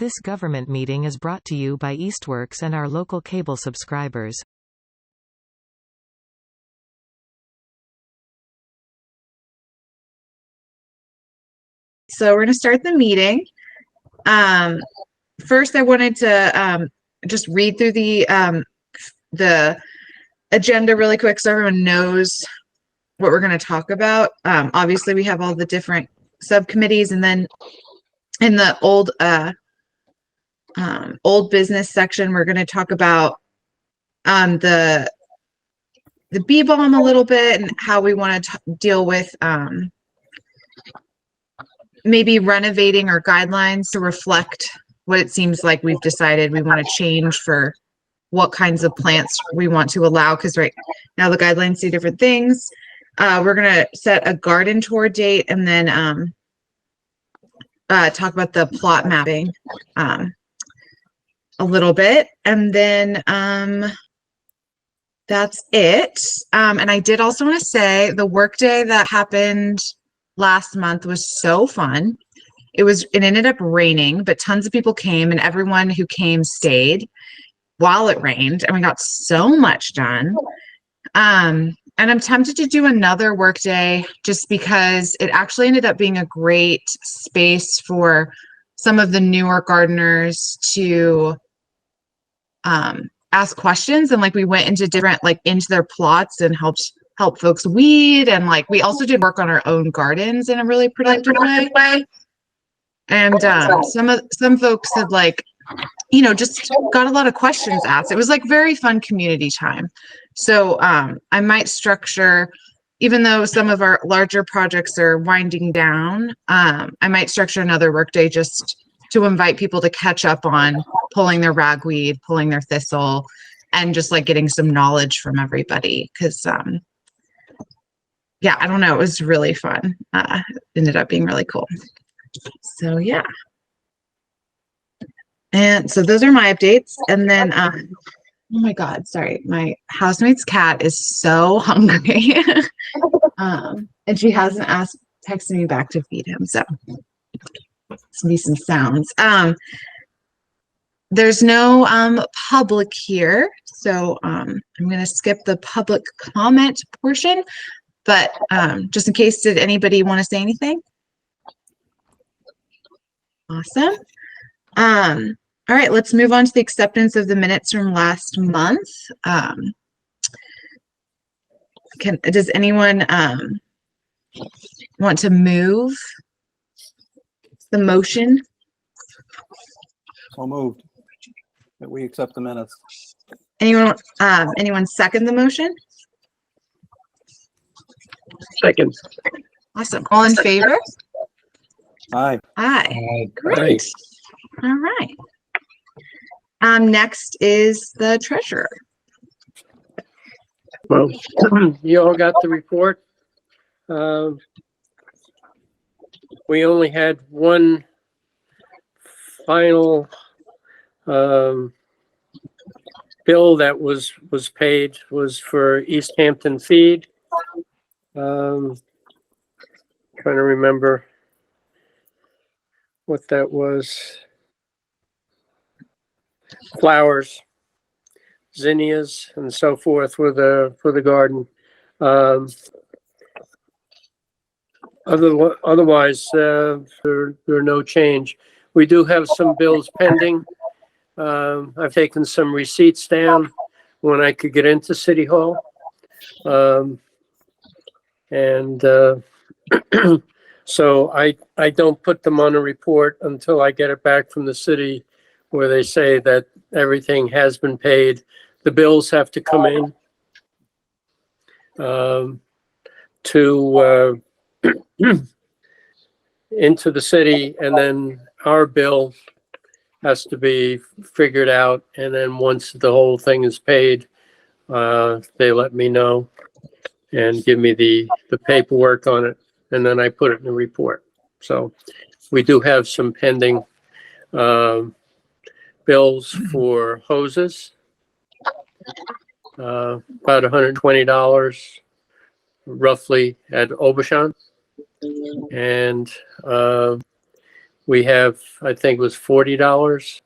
This government meeting is brought to you by Eastworks and our local cable subscribers. So we're going to start the meeting. First, I wanted to just read through the agenda really quick so everyone knows what we're going to talk about. Obviously, we have all the different subcommittees, and then in the old business section, we're going to talk about the B-bomb a little bit and how we want to deal with maybe renovating our guidelines to reflect what it seems like we've decided we want to change for what kinds of plants we want to allow, because right now the guidelines say different things. We're going to set a garden tour date and then talk about the plot mapping a little bit. And then that's it. And I did also want to say the workday that happened last month was so fun. It ended up raining, but tons of people came, and everyone who came stayed while it rained, and we got so much done. And I'm tempted to do another workday just because it actually ended up being a great space for some of the newer gardeners to ask questions. And like we went into different, like into their plots and helped folks weed. And like we also did work on our own gardens in a really productive way. And some folks had like, you know, just got a lot of questions asked. It was like very fun community time. So I might structure, even though some of our larger projects are winding down, I might structure another workday just to invite people to catch up on pulling their ragweed, pulling their thistle, and just like getting some knowledge from everybody. Because yeah, I don't know, it was really fun. Ended up being really cool. So yeah. And so those are my updates. And then, oh my God, sorry. My housemate's cat is so hungry. And she hasn't texted me back to feed him. So it's gonna be some sounds. There's no public here. So I'm gonna skip the public comment portion, but just in case, did anybody want to say anything? Awesome. All right, let's move on to the acceptance of the minutes from last month. Does anyone want to move the motion? So moved that we accept the minutes. Anyone second the motion? Second. Awesome. All in favor? Aye. Aye. Great. All right. Next is the treasurer. Well, you all got the report. We only had one final bill that was paid, was for Easthampton feed. Trying to remember what that was. Flowers, zinnias, and so forth for the garden. Otherwise, there are no change. We do have some bills pending. I've taken some receipts down when I could get into City Hall, and so I don't put them on a report until I get it back from the city, where they say that everything has been paid. The bills have to come in into the city, and then our bill has to be figured out. And then once the whole thing is paid, they let me know and give me the paperwork on it, and then I put it in the report. So we do have some pending bills for hoses, about $120 roughly at Obashan. And we have, I think it was $40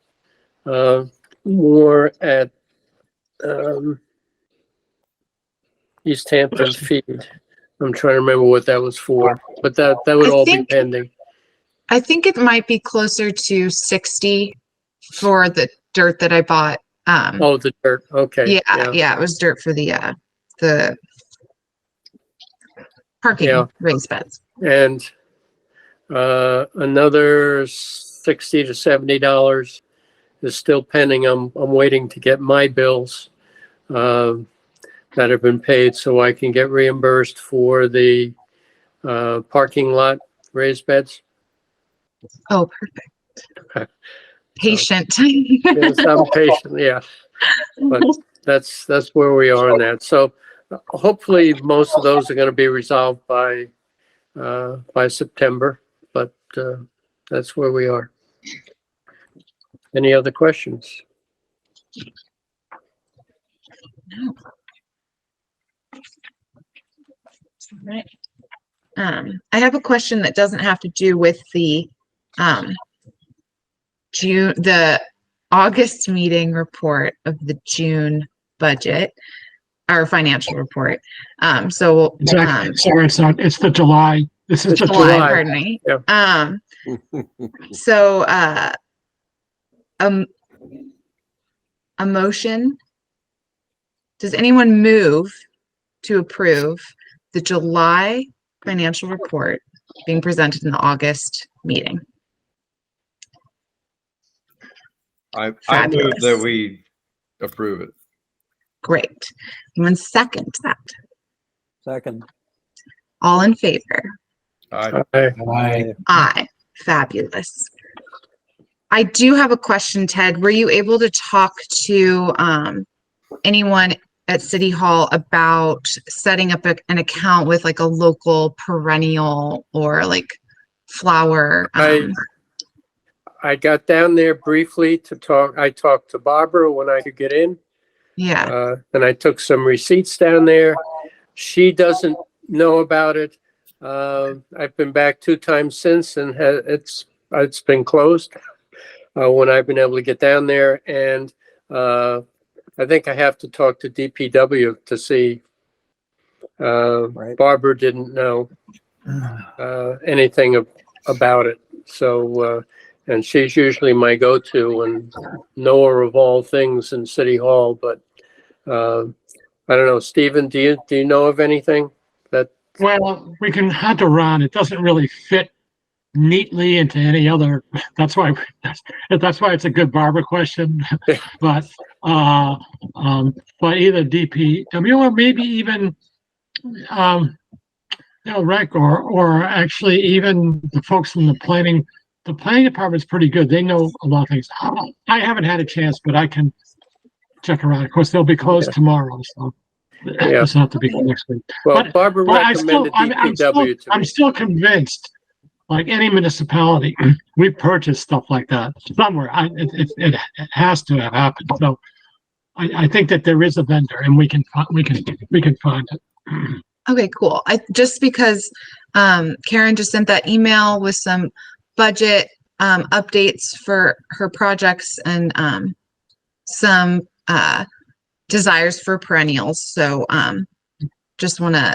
more at Easthampton feed. I'm trying to remember what that was for, but that would all be pending. I think it might be closer to 60 for the dirt that I bought. Oh, the dirt. Okay. Yeah, it was dirt for the parking raised beds. And another $60 to $70 is still pending. I'm waiting to get my bills that have been paid so I can get reimbursed for the parking lot raised beds. Oh, perfect. Okay. Patient. Yes, I'm patient. Yeah, but that's where we are in that. So hopefully most of those are going to be resolved by September. But that's where we are. Any other questions? No. Right. I have a question that doesn't have to do with the the August meeting report of the June budget, our financial report. Sorry, it's the July. This is the July. Pardon me. Yeah. So a motion. Does anyone move to approve the July financial report being presented in the August meeting? I move that we approve it. Great. Anyone second that? Second. All in favor? Aye. Aye. Fabulous. I do have a question, Ted. Were you able to talk to anyone at City Hall about setting up an account with like a local perennial or like flower? I got down there briefly to talk. I talked to Barbara when I could get in. Yeah. And I took some receipts down there. She doesn't know about it. I've been back 2 times since, and it's been closed when I've been able to get down there. And I think I have to talk to DPW to see. Right. Barbara didn't know anything about it. So, and she's usually my go-to and knower of all things in City Hall. But I don't know, Stephen, do you know of anything that? Well, we can hunt around. It doesn't really fit neatly into any other. That's why it's a good Barbara question. But either DPW or maybe even rec or actually even the folks from the planning. The planning department's pretty good. They know a lot of things. I haven't had a chance, but I can check around. Of course, they'll be closed tomorrow, so it's not to be next week. Well, Barbara recommended DPW to me. I'm still convinced, like any municipality, we purchase stuff like that somewhere. It has to have happened. So I think that there is a vendor, and we can find it. Okay, cool. Just because Karen just sent that email with some budget updates for her projects and some desires for perennials. So just want to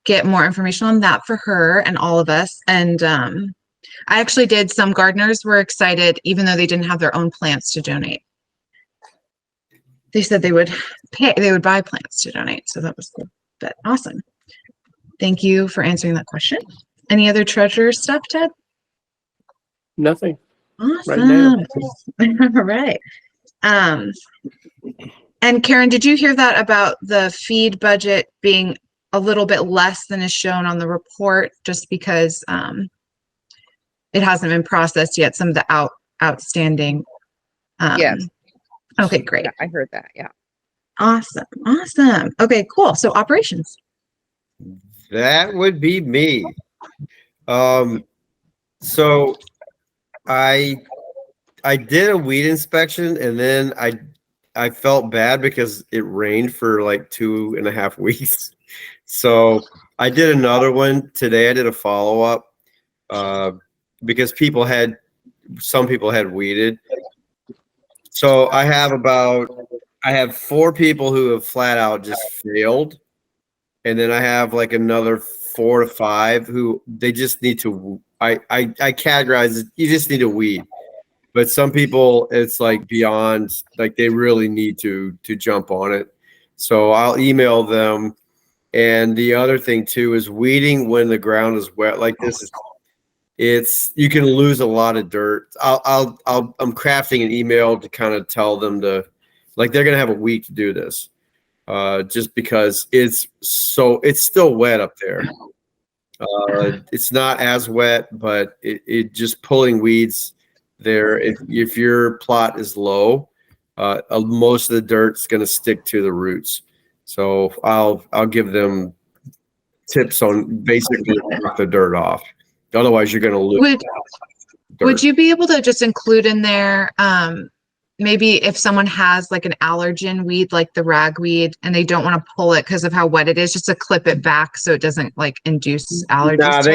get more information on that for her and all of us. And I actually did. Some gardeners were excited, even though they didn't have their own plants to donate. They said they would buy plants to donate. So that was cool. But awesome. Thank you for answering that question. Any other treasurer stuff, Ted? Nothing. Awesome. Right now. All right. And Karen, did you hear that about the feed budget being a little bit less than is shown on the report, just because it hasn't been processed yet? Some of the outstanding. Yes. Okay, great. Yeah, I heard that. Yeah. Awesome. Awesome. Okay, cool. So operations. That would be me. So I did a weed inspection, and then I felt bad because it rained for like 2.5 weeks. So I did another one today. I did a follow-up because people had some people had weeded. So I have 4 people who have flat out just failed. And then I have like another 4 to 5 who they just need to, I categorize it, you just need to weed. But some people, it's like beyond, like they really need to jump on it. So I'll email them. And the other thing too is weeding when the ground is wet like this you can lose a lot of dirt. I'm crafting an email to kind of tell them to, like, they're gonna have a week to do this, just because it's still wet up there. It's not as wet, but it just pulling weeds there. If your plot is low, most of the dirt's gonna stick to the roots. So I'll give them tips on basically knock the dirt off. Otherwise, you're going to lose. Would you be able to just include in there, maybe if someone has like an allergen weed, like the ragweed, and they don't want to pull it because of how wet it is, just to clip it back so it doesn't like induce allergies?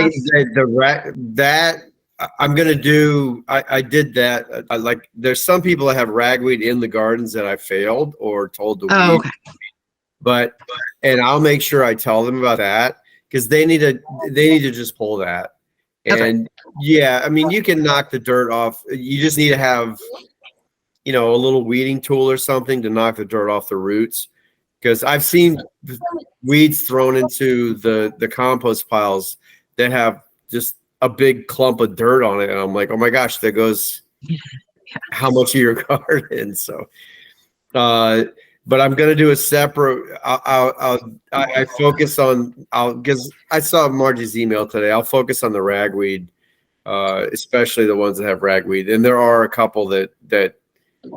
I'm going to do, I did that. There's some people that have ragweed in the gardens that I failed or told to weed. Oh, okay. And I'll make sure I tell them about that because they need to just pull that. And yeah, I mean, you can knock the dirt off. You just need to have, a little weeding tool or something to knock the dirt off the roots. Because I've seen weeds thrown into the compost piles that have just a big clump of dirt on it. And I'm like, oh my gosh, there goes how much of your garden. So, but I'm going to do a separate, I focus on, because I saw Margie's email today. I'll focus on the ragweed, especially the ones that have ragweed. And there are a couple that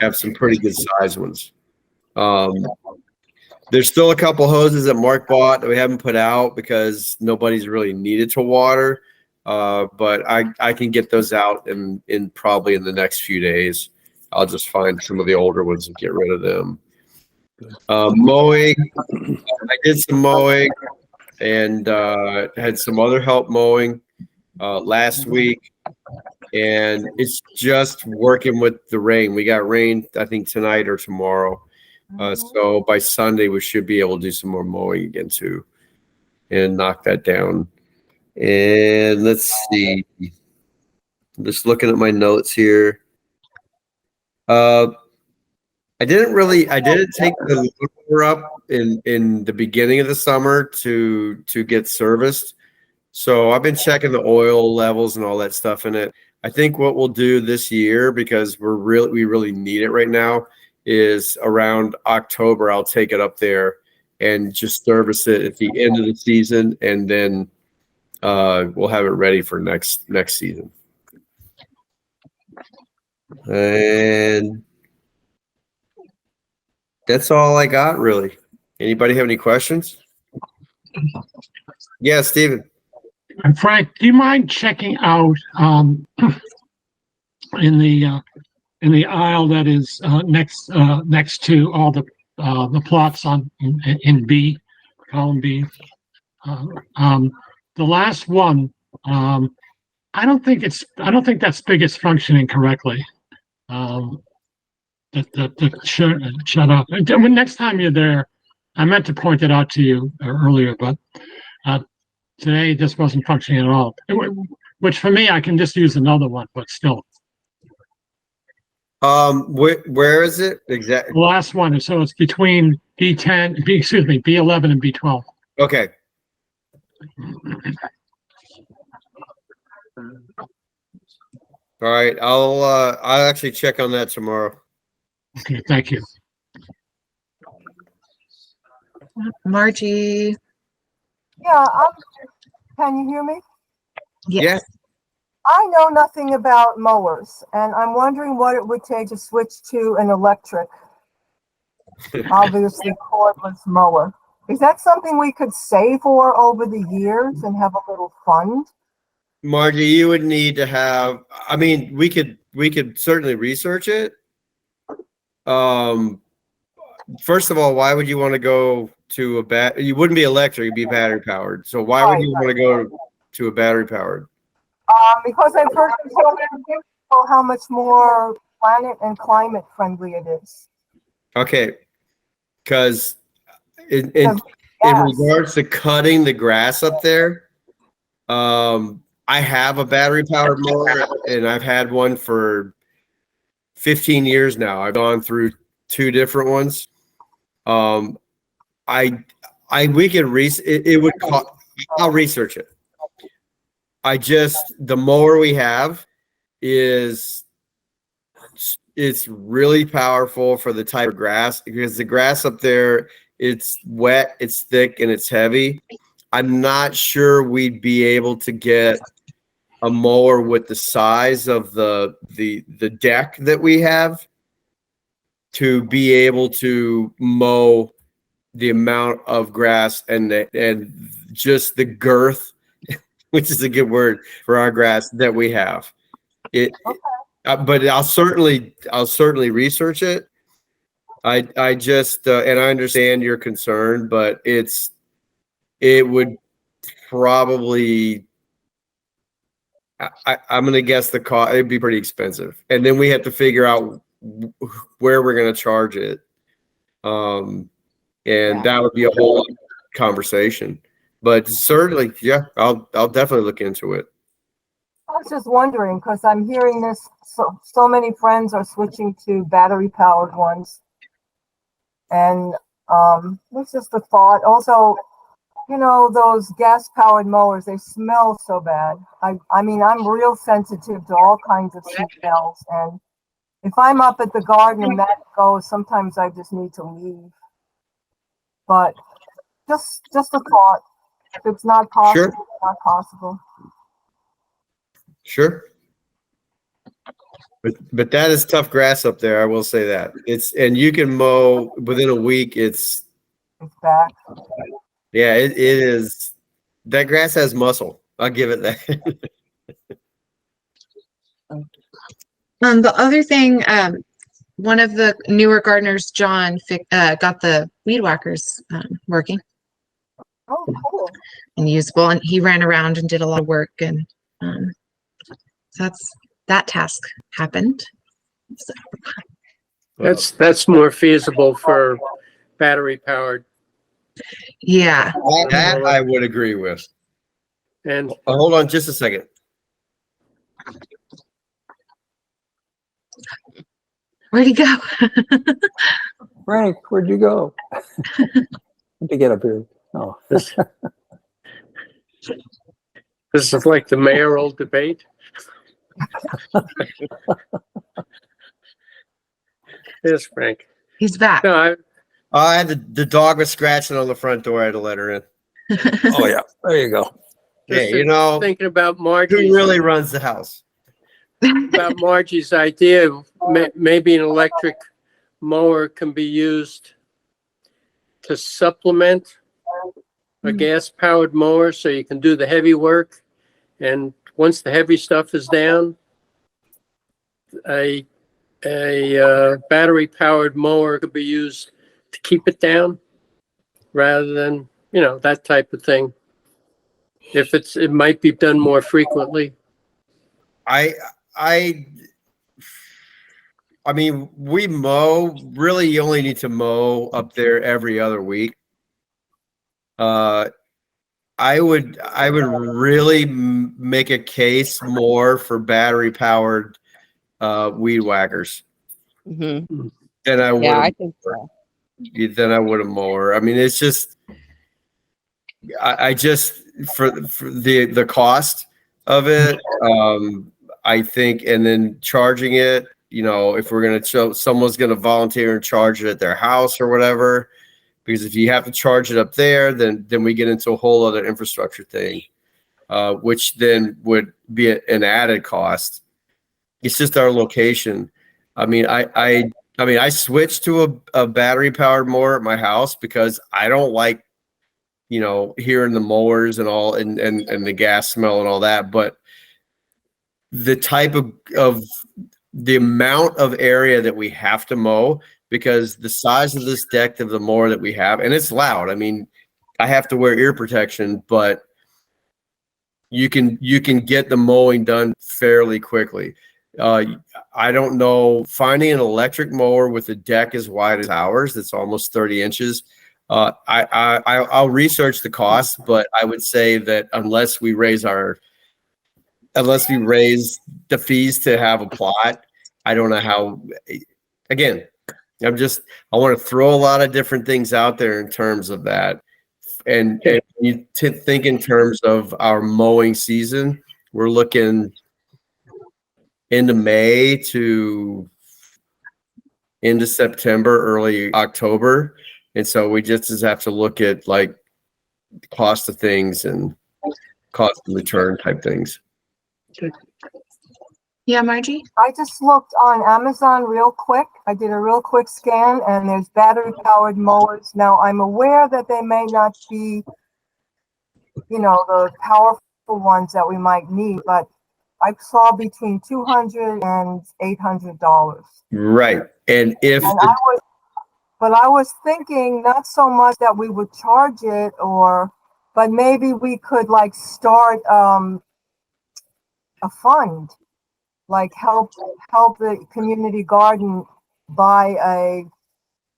have some pretty good size ones. There's still a couple hoses that Mark bought that we haven't put out because nobody's really needed to water. But I can get those out in probably in the next few days. I'll just find some of the older ones and get rid of them. Mowing, I did some mowing and had some other help mowing last week, and it's just working with the rain. We got rain, I think, tonight or tomorrow. So by Sunday, we should be able to do some more mowing again too and knock that down. And let's see, I'm just looking at my notes here. I didn't take the loader up in the beginning of the summer to get serviced. So I've been checking the oil levels and all that stuff in it. I think what we'll do this year, because we really need it right now, is around October, I'll take it up there and just service it at the end of the season. And then we'll have it ready for next season. And that's all I got, really. Anybody have any questions? Yeah, Steven. And Frank, do you mind checking out in the aisle that is next to all the plots in B, column B? The last one, I don't think that spigot's functioning correctly. Shut up. When next time you're there, I meant to point it out to you earlier, but today this wasn't functioning at all. Which for me, I can just use another one, but still. Where is it exactly? The last one, so it's between B11 and B12. Okay. All right, I'll actually check on that tomorrow. Okay, thank you. Margie. Yeah, can you hear me? Yes. Yeah. I know nothing about mowers, and I'm wondering what it would take to switch to an electric, obviously cordless mower. Is that something we could save for over the years and have a little fund? Margie, you would need to have, I mean, we could certainly research it. First of all, why would you want to go to you wouldn't be electric, you'd be battery powered. So why would you want to go to a battery powered? Because I've heard know how much more planet and climate friendly it is. Okay, because in Because regards to cutting the grass up there, I have a battery powered mower and I've had one for 15 years now. I've gone through 2 different ones. We can it would cost, I'll research it. The mower we have it's really powerful for the type of grass, because the grass up there, it's wet, it's thick, and it's heavy. I'm not sure we'd be able to get a mower with the size of the deck that we have to be able to mow the amount of grass and just the girth, which is a good word for our grass, that we have. But I'll certainly research it. I just and I understand your concern, but it would probably, I'm going to guess the cost, it'd be pretty expensive. And then we have to figure out where we're going to charge it. And that would be a whole conversation. But certainly, yeah, I'll definitely look into it. I was just wondering, because I'm hearing this, so many friends are switching to battery powered ones. And it's just a thought. Also, you know, those gas powered mowers, they smell so bad. I mean, I'm real sensitive to all kinds of smells. And if I'm up at the garden and that goes, sometimes I just need to leave. But just a thought. If it's not possible, Sure. it's not possible. Sure. But that is tough grass up there. I will say that. And you can mow within a week. It's back. Yeah, it is. That grass has muscle. I'll give it that. The other thing, one of the newer gardeners, John, got the weed whackers working Oh, cool. and usable, and he ran around and did a lot of work, and so that task happened. So. That's more feasible for battery powered. Yeah. That I would agree with. And Hold on just a second. Where'd he go? Frank, where'd you go? To get up here. Oh. this is like the mayoral debate. Yes, Frank. He's back. No, I had the dog was scratching on the front door. I had to let her in. Oh yeah, there you go. Hey, just you know, thinking about who Margie's, really runs the house? about Margie's idea of maybe an electric mower can be used to supplement a gas powered mower, so you can do the heavy work. And once the heavy stuff is down, a battery powered mower could be used to keep it down rather than, that type of thing. If it might be done more frequently. I mean, we mow, really you only need to mow up there every other week. I would really make a case more for battery powered weed whackers Mm-hmm. than I would. Yeah, I think so. Than I would a mower. I mean, it's just, I just for the cost of it, I think, and then charging it. If we're gonna someone's gonna volunteer and charge it at their house or whatever, because if you have to charge it up there, then we get into a whole other infrastructure thing, which then would be an added cost. It's just our location. I mean, I switched to a battery powered mower at my house because I don't like, hearing the mowers and all and the gas smell and all that. But the type of the amount of area that we have to mow, because the size of this deck of the mower that we have, and it's loud. I mean, I have to wear ear protection, but you can get the mowing done fairly quickly. I don't know, finding an electric mower with a deck as wide as ours, that's almost 30 inches. I'll research the cost, but I would say that unless we raise the fees to have a plot, I don't know how. Again, I want to throw a lot of different things out there in terms of that. And you think in terms of our mowing season, we're looking into May to into September, early October. And so we just have to look at like cost of things and cost and return type things. Yeah, Margie? I just looked on Amazon real quick. I did a real quick scan, and there's battery powered mowers. Now, I'm aware that they may not be, the powerful ones that we might need, but I saw between $200 and $800. Right. And I was thinking not so much that we would charge it, but maybe we could like start a fund, like help the community garden buy a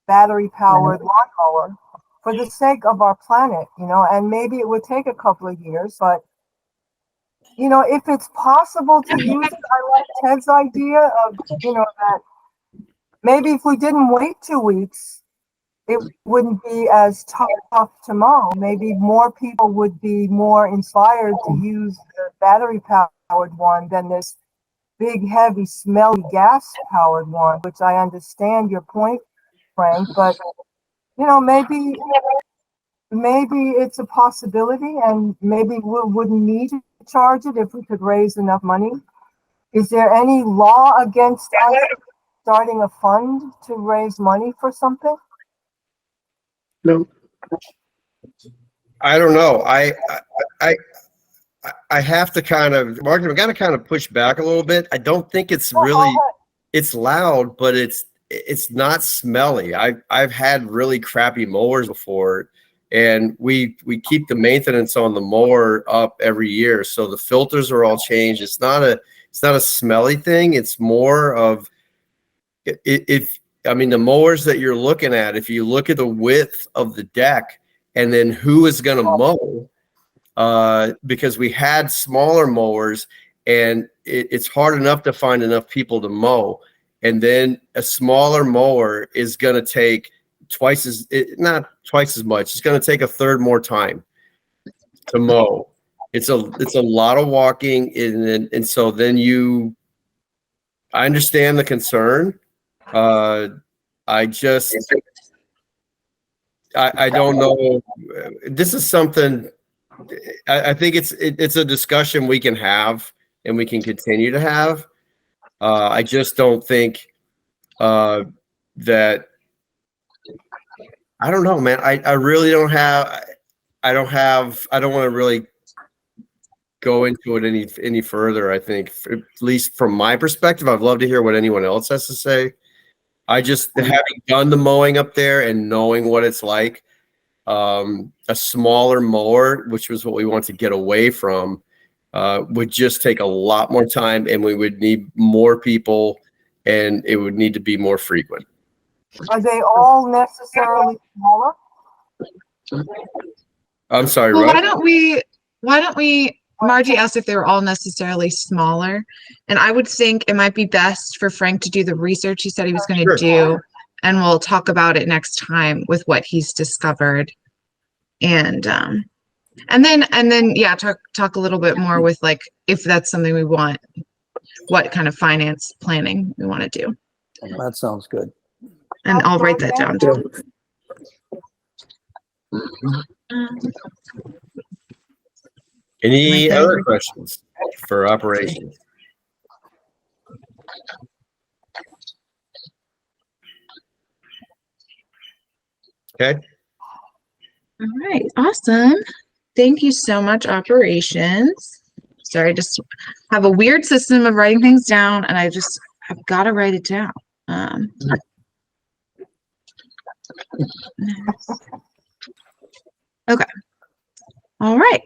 battery powered lawnmower for the sake of our planet, and maybe it would take a couple of years, but if it's possible to use it, I like Ted's idea of, that maybe if we didn't wait 2 weeks, it wouldn't be as tough to mow. Maybe more people would be more inspired to use the battery powered one than this big, heavy, smelly gas powered one, which I understand your point, Frank, but maybe it's a possibility, and maybe we wouldn't need to charge it if we could raise enough money. Is there any law against us starting a fund to raise money for something? No. I don't know. I have to kind of, Martin, we got to kind of push back a little bit. I don't think it's really, it's loud, but it's not smelly. I've had really crappy mowers before, and we keep the maintenance on the mower up every year. So the filters are all changed. It's not a smelly thing. It's more of, the mowers that you're looking at, if you look at the width of the deck and then who is going to mow, because we had smaller mowers, and it's hard enough to find enough people to mow. And then a smaller mower is going to take not twice as much. It's going to take a third more time to mow. It's a lot of walking. And so then I understand the concern. I don't know. This is something, I think it's a discussion we can have and we can continue to have. I just don't think that, I don't know, man. I really don't want to really go into it any further. I think, at least from my perspective, I'd love to hear what anyone else has to say. I just, having done the mowing up there and knowing what it's like, a smaller mower, which was what we want to get away from, would just take a lot more time, and we would need more people, and it would need to be more frequent. Are they all necessarily smaller? I'm sorry, Well, Russ? why don't we, Margie asked if they were all necessarily smaller, and I would think it might be best for Frank to do the research he said he was going to do, and we'll talk about it next time with what he's discovered. And then yeah, talk a little bit more with like, if that's something we want, what kind of finance planning we want to do. That sounds good. And I'll write that down too. Any other questions for operations? Okay. All right, awesome. Thank you so much, operations. Sorry, I just have a weird system of writing things down, and I've got to write it down. Okay. All right.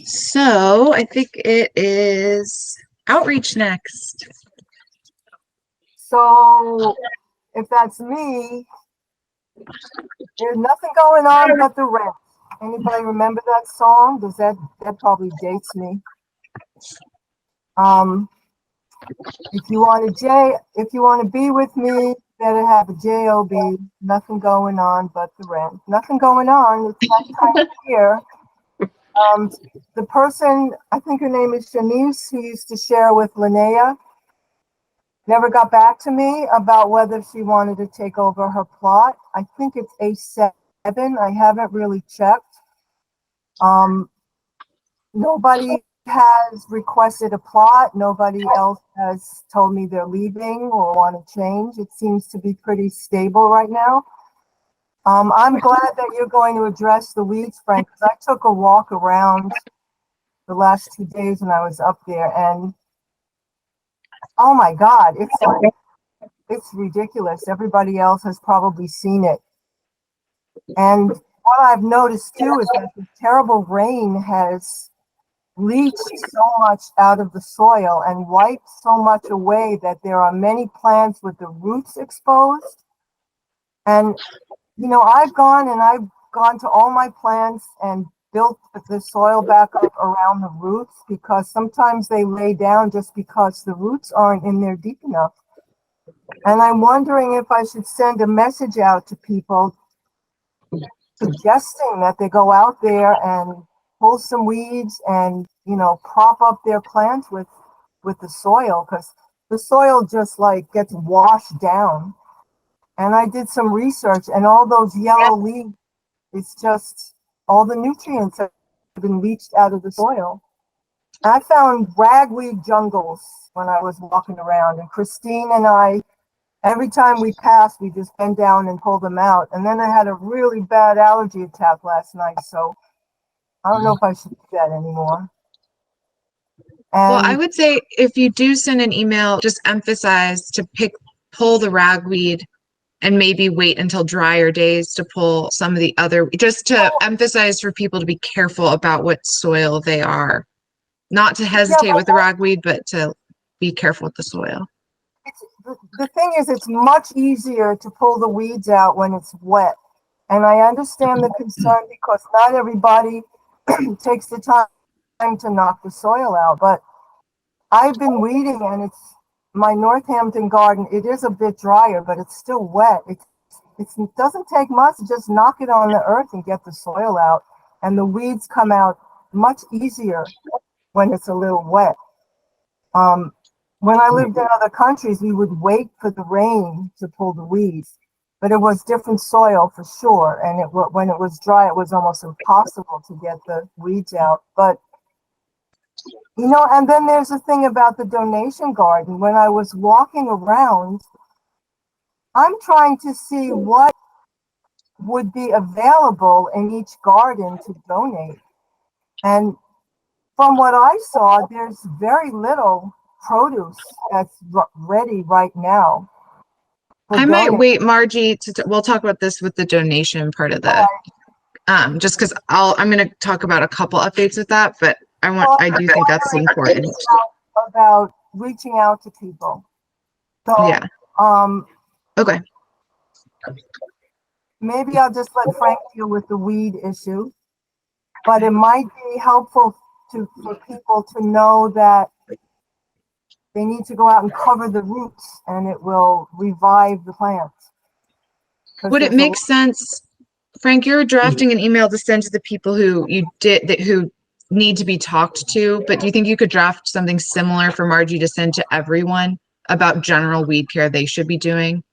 So I think it is outreach next. So if that's me, there's nothing going on but the rent. Anybody remember that song? Does that probably dates me? If you want to be with me, better have a job. Nothing going on but the rent. Nothing going on. It's that time of year. The person, I think her name is Shanice, who used to share with Linnea, never got back to me about whether she wanted to take over her plot. I think it's A7. I haven't really checked. Nobody has requested a plot. Nobody else has told me they're leaving or want to change. It seems to be pretty stable right now. I'm glad that you're going to address the weeds, Frank, because I took a walk around the last 2 days when I was up there, and oh my God, it's ridiculous. Everybody else has probably seen it. And what I've noticed too is that the terrible rain has leached so much out of the soil and wiped so much away that there are many plants with the roots exposed. And, you know, I've gone to all my plants and built the soil back up around the roots, because sometimes they lay down just because the roots aren't in there deep enough. And I'm wondering if I should send a message out to people suggesting that they go out there and pull some weeds and, you know, prop up their plants with the soil, because the soil just like gets washed down. And I did some research, and all those yellow leaves, it's just all the nutrients have been leached out of the soil. I found ragweed jungles when I was walking around, and Christine and I, every time we pass, we just bend down and pull them out. And then I had a really bad allergy attack last night, so I don't know if I should do that anymore. Well, I would say if you do send an email, just emphasize to pull the ragweed and maybe wait until drier days to pull some of the other, just to emphasize for people to be careful about what soil they are. Not to hesitate with the ragweed, but to be careful with the soil. The thing is, it's much easier to pull the weeds out when it's wet. And I understand the concern, because not everybody takes the time to knock the soil out. But I've been weeding, and it's my Northampton garden. It is a bit drier, but it's still wet. It doesn't take much to just knock it on the earth and get the soil out. And the weeds come out much easier when it's a little wet. When I lived in other countries, we would wait for the rain to pull the weeds, but it was different soil for sure. And when it was dry, it was almost impossible to get the weeds out. But, you know, and then there's the thing about the donation garden. When I was walking around, I'm trying to see what would be available in each garden to donate. And from what I saw, there's very little produce that's ready right now. I might wait, Margie, we'll talk about this with the donation part of the, just because I'm going to talk about a couple updates with that, but I do think that's important. About reaching out to people. So, yeah. Okay. Maybe I'll just let Frank deal with the weed issue, but it might be helpful for people to know that they need to go out and cover the roots, and it will revive the plants. Would it make sense, Frank, you're drafting an email to send to the people who need to be talked to, but do you think you could draft something similar for Margie to send to everyone about general weed care they should be doing?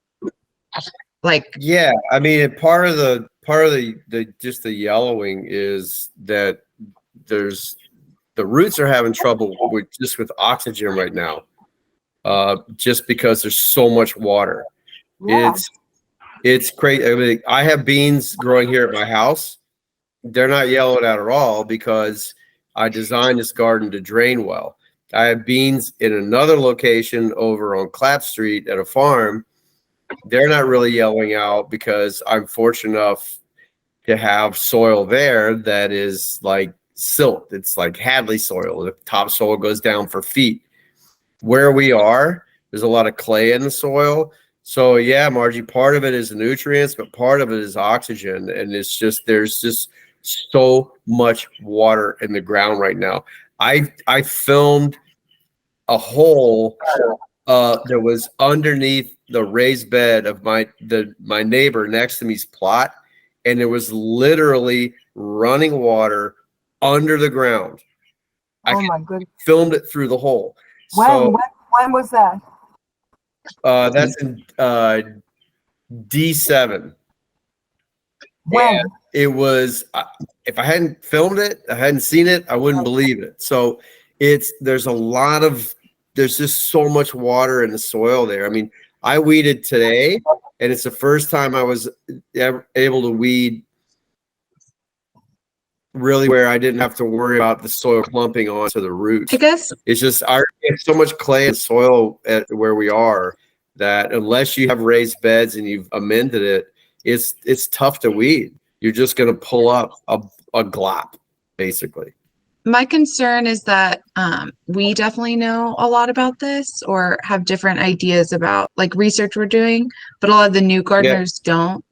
Like, yeah, I mean, part of the just the yellowing is that the roots are having trouble with oxygen right now, just because there's so much water. Yeah. It's crazy. I mean, I have beans growing here at my house. They're not yellowed out at all because I designed this garden to drain well. I have beans in another location over on Clapp Street at a farm. They're not really yellowing out because I'm fortunate enough to have soil there that is like silt. It's like Hadley soil. The topsoil goes down for feet. where we are, there's a lot of clay in the soil. So yeah, Margie, part of it is the nutrients, but part of it is oxygen. And it's just, there's just so much water in the ground right now. I filmed a hole that was underneath the raised bed of my neighbor next to me's plot, and there was literally running water under the ground. Oh my goodness. Filmed it through the hole. When was that? That's in D7. When? And it was, if I hadn't filmed it, I hadn't seen it, I wouldn't believe it. So there's just so much water in the soil there. I mean, I weeded today, and it's the first time I was able to weed really where I didn't have to worry about the soil clumping onto the roots. I guess It's just, it's so much clay and soil at where we are that unless you have raised beds and you've amended it, it's tough to weed. You're just going to pull up a glop, basically. my concern is that we definitely know a lot about this or have different ideas about like research we're doing, but a lot of the new gardeners don't.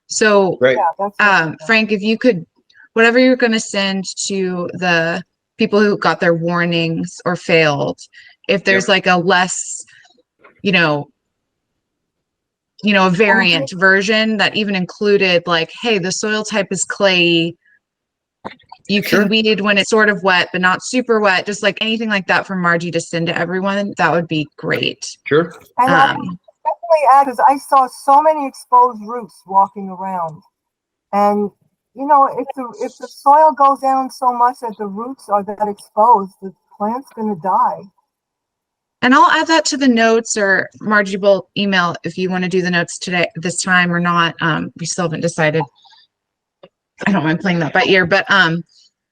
So Right. Yeah, that's Frank, if you could, whatever you're going to send to the people who got their warnings or failed, if there's like a less, a variant version that even included like, hey, the soil type is clay. You can Sure. weed when it's sort of wet, but not super wet. Just like anything like that from Margie to send to everyone. That would be great. Sure. And I would definitely add, because I saw so many exposed roots walking around. And, if the soil goes down so much that the roots are that exposed, the plant's going to die. And I'll add that to the notes, or Margie will email if you want to do the notes today, this time or not. We still haven't decided. I don't mind playing that by ear, but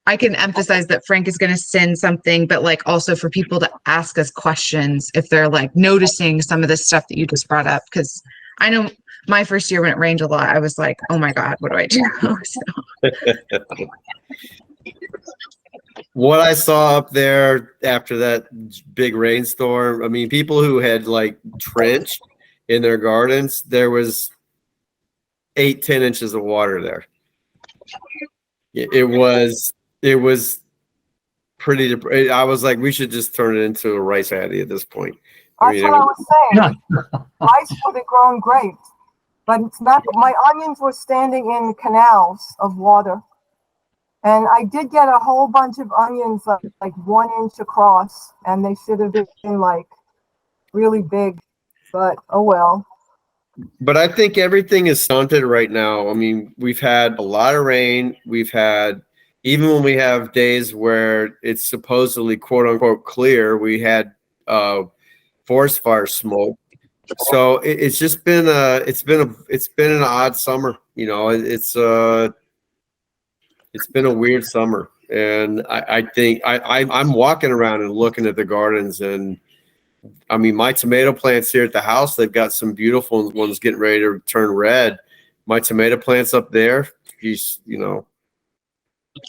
I can emphasize that Frank is going to send something, but like also for people to ask us questions if they're like noticing some of the stuff that you just brought up. Because I know my first year when it rained a lot, I was like, oh my God, what do I do? So. What I saw up there after that big rainstorm, I mean, people who had like trenched in their gardens, there was 8-10 inches of water there. It was pretty. I was like, we should just turn it into a rice paddy at this point. That's what I was saying. Rice would have grown great, but it's not. My onions were standing in canals of water, and I did get a whole bunch of onions like 1 inch across, and they should have been like really big, but oh well. But I think everything is stunted right now. I mean, we've had a lot of rain. We've had, even when we have days where it's supposedly quote unquote clear, we had forest fire smoke. So it's just been it's been an odd summer. It's been a weird summer, and I think I'm walking around and looking at the gardens, and I mean, my tomato plants here at the house, they've got some beautiful ones getting ready to turn red. My tomato plants up there,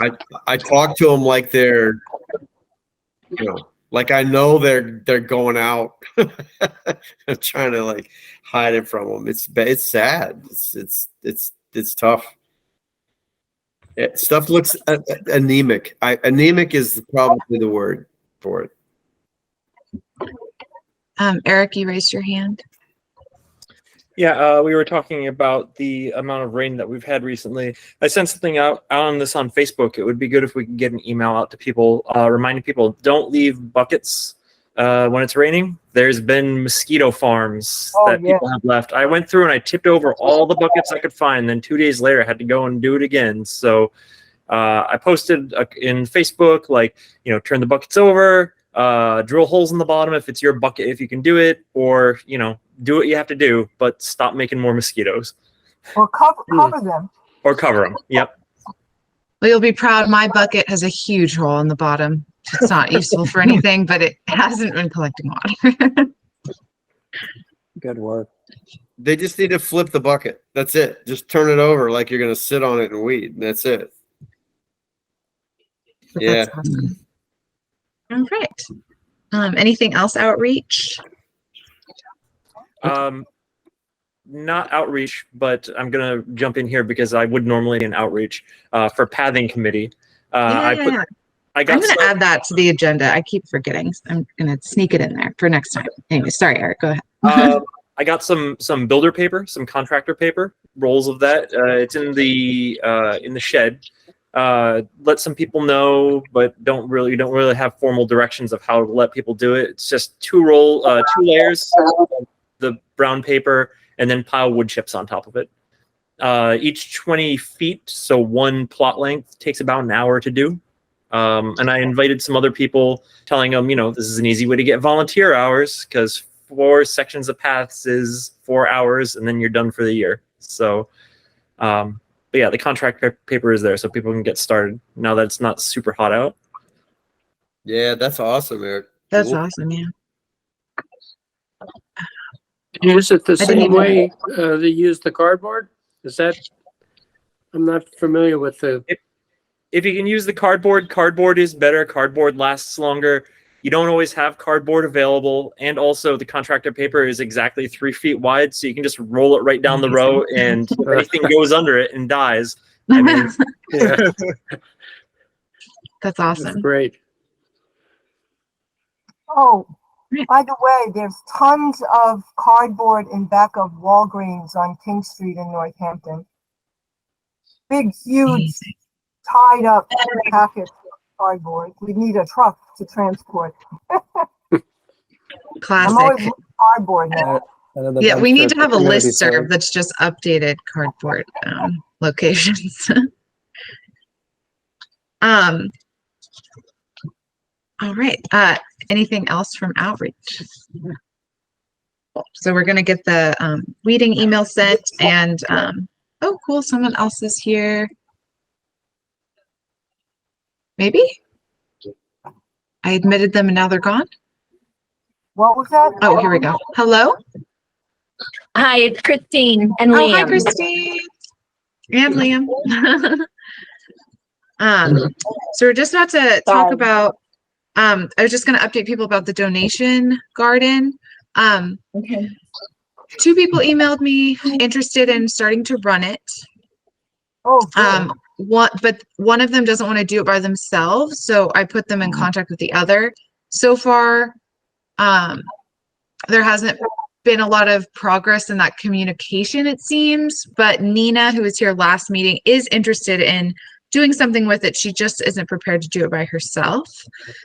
I talk to them like they're, like I know they're going out. I'm trying to like hide it from them. It's sad. It's tough. Stuff looks anemic. Anemic is probably the word for it. Eric, you raised your hand. Yeah, we were talking about the amount of rain that we've had recently. I sent something out on this on Facebook. It would be good if we could get an email out to people, reminding people, don't leave buckets when it's raining. There's been mosquito farms that people have left. I went through and I tipped over all the buckets I could find. Then 2 days later, I had to go and do it again. So I posted in Facebook, like, turn the buckets over, drill holes in the bottom if it's your bucket, if you can do it, or, do what you have to do, but stop making more mosquitoes. Or cover them. Or cover them. Yep. Well, you'll be proud. My bucket has a huge hole in the bottom. It's not useful for anything, but it hasn't been collecting water. Good work. They just need to flip the bucket. That's it. Just turn it over like you're going to sit on it and weed. That's it. Yeah. That's awesome. All right. Anything else outreach? Not outreach, but I'm gonna jump in here because I would normally be an outreach for pathing committee. I I'm got gonna add that to the agenda. I keep forgetting. I'm gonna sneak it in there for next time. Anyway, sorry, Eric, go ahead. I got some builder paper, some contractor paper, rolls of that. It's in the shed. Let some people know, but don't really have formal directions of how to let people do it. It's just two layers of the brown paper, and then pile wood chips on top of it. Each 20 feet, so one plot length, takes about an hour to do. And I invited some other people, telling them, this is an easy way to get volunteer hours, because 4 sections of paths is 4 hours, and then you're done for the year. So, but yeah, the contract paper is there, so people can get started now that it's not super hot out. Yeah, that's awesome, Eric. That's Cool. awesome, yeah. Use it the didn't same even- way they use the cardboard? Is that, I'm not familiar with the, If you can use the cardboard is better. Cardboard lasts longer. You don't always have cardboard available, and also the contractor paper is exactly 3 feet wide, so you can just roll it right down the row, and if anything goes under it and dies, I mean, yeah, That's that's awesome. great. Oh, by the way, there's tons of cardboard in back of Walgreens on King Street in Northampton. Big, huge, tied up packets of cardboard. We need a truck to transport. I'm Classic. always looking cardboard now. Yeah, we need to have a Community listserv center. that's just updated cardboard locations. All right. Anything else from outreach? So we're gonna get the weeding email sent, and oh, cool, someone else is here. Maybe I admitted them and now they're gone. What was that? Oh, here we go. Hello. Hi, it's Christine and Oh, hi, Liam. Christine and Liam. So we're just about to talk about. I was just going to update people about the donation garden. Okay. 2 people emailed me interested in starting to run it. Oh, good. One of them doesn't want to do it by themselves, so I put them in contact with the other. So far, there hasn't been a lot of progress in that communication, it seems, but Nina, who was here last meeting, is interested in doing something with it. She just isn't prepared to do it by herself.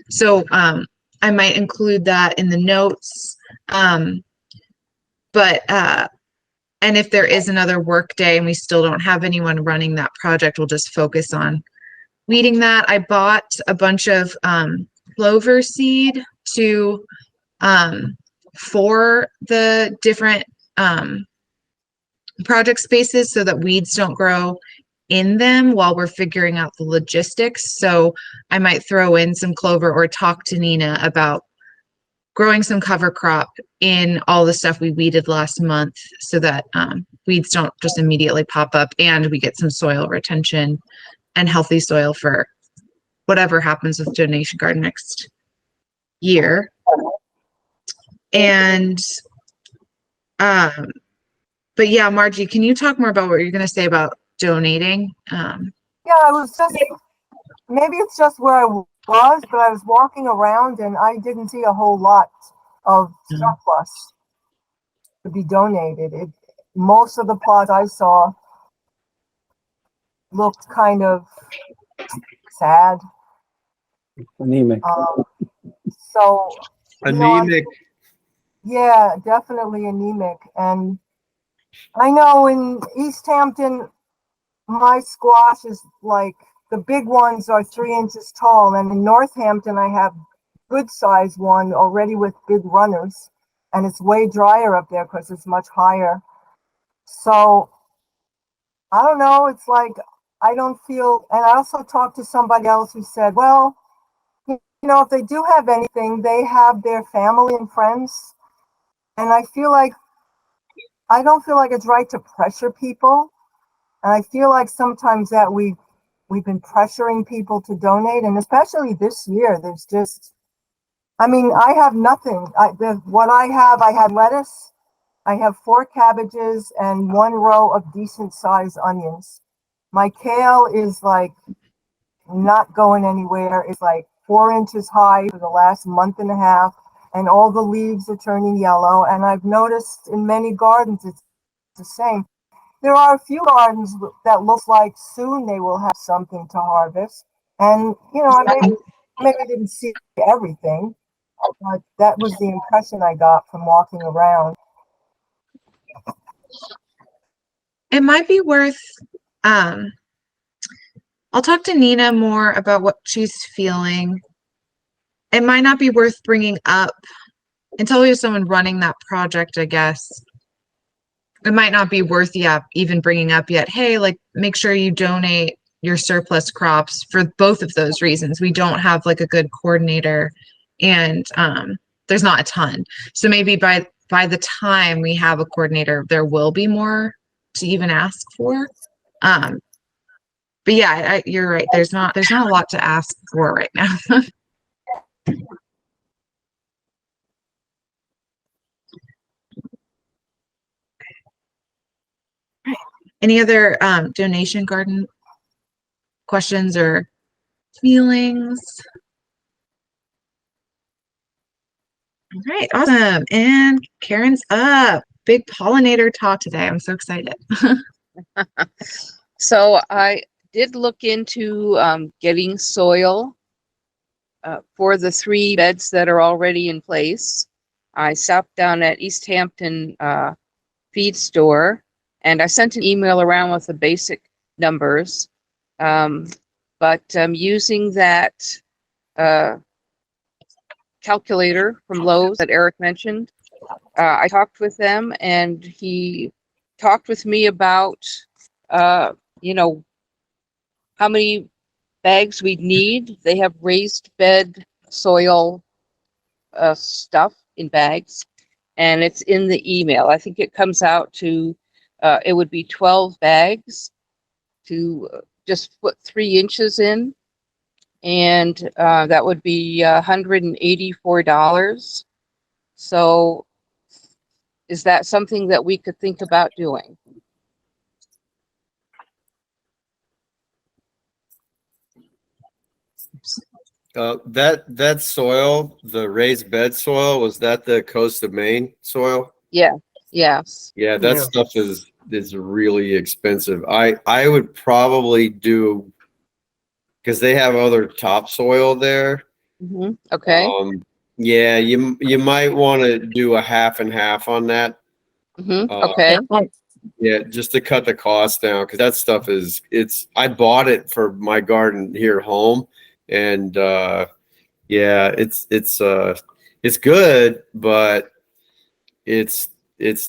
So I might include that in the notes. And if there is another work day and we still don't have anyone running that project, we'll just focus on weeding that. I bought a bunch of clover seed for the different project spaces so that weeds don't grow in them while we're figuring out the logistics. So I might throw in some clover or talk to Nina about growing some cover crop in all the stuff we weeded last month so that weeds don't just immediately pop up and we get some soil retention and healthy soil for whatever happens with donation garden next year. And but yeah, Margie, can you talk more about what you're going to say about donating? Yeah, I was just, maybe it's just where I was, but I was walking around and I didn't see a whole lot of surplus to be donated. Most of the plots I saw looked kind of sad. Anemic. So, Anemic. yeah, definitely anemic. And I know in Easthampton, my squash is like, the big ones are 3 inches tall. And in Northampton, I have good size one already with big runners. And it's way drier up there because it's much higher. So I don't know. It's like, I don't feel, and I also talked to somebody else who said, well, if they do have anything, they have their family and friends. And I don't feel like it's right to pressure people. And I feel like sometimes that we've been pressuring people to donate. And especially this year, there's just I mean, I have nothing. What I had lettuce, I have 4 cabbages and 1 row of decent sized onions. My kale is like not going anywhere. It's like 4 inches high for the last month and a half, and all the leaves are turning yellow. And I've noticed in many gardens it's the same. There are a few gardens that look like soon they will have something to harvest. And, you know, I maybe didn't see everything, but that was the impression I got from walking around. It might be worth, I'll talk to Nina more about what she's feeling. It might not be worth bringing up until we have someone running that project, I guess. It might not be worth, even bringing up yet. Hey, like, make sure you donate your surplus crops for both of those reasons. We don't have like a good coordinator, and there's not a ton. So maybe by the time we have a coordinator, there will be more to even ask for. But yeah, you're right. There's not a lot to ask for right now. Any other donation garden questions or feelings? All right, awesome. And Karen's up. Big pollinator talk today. I'm so excited. So I did look into getting soil for the 3 beds that are already in place. I stopped down at Easthampton feed store, and I sent an email around with the basic numbers. But using that calculator from Lowe's that Eric mentioned, I talked with them, and he talked with me about, you know, how many bags we need. They have raised bed soil stuff in bags, and it's in the email. I think it comes out to, it would be 12 bags to just put 3 inches in, and that would be $184. So is that something that we could think about doing? That soil, the raised bed soil, was that the coast of Maine soil? Yeah. Yes. Yeah, that Yeah. stuff is really expensive. I would probably do, because they have other topsoil there. Okay. Yeah, you might want to do a half and half on that. Okay. Yeah, just to cut the cost down, because that stuff I bought it for my garden here at home, and yeah, it's good, but it's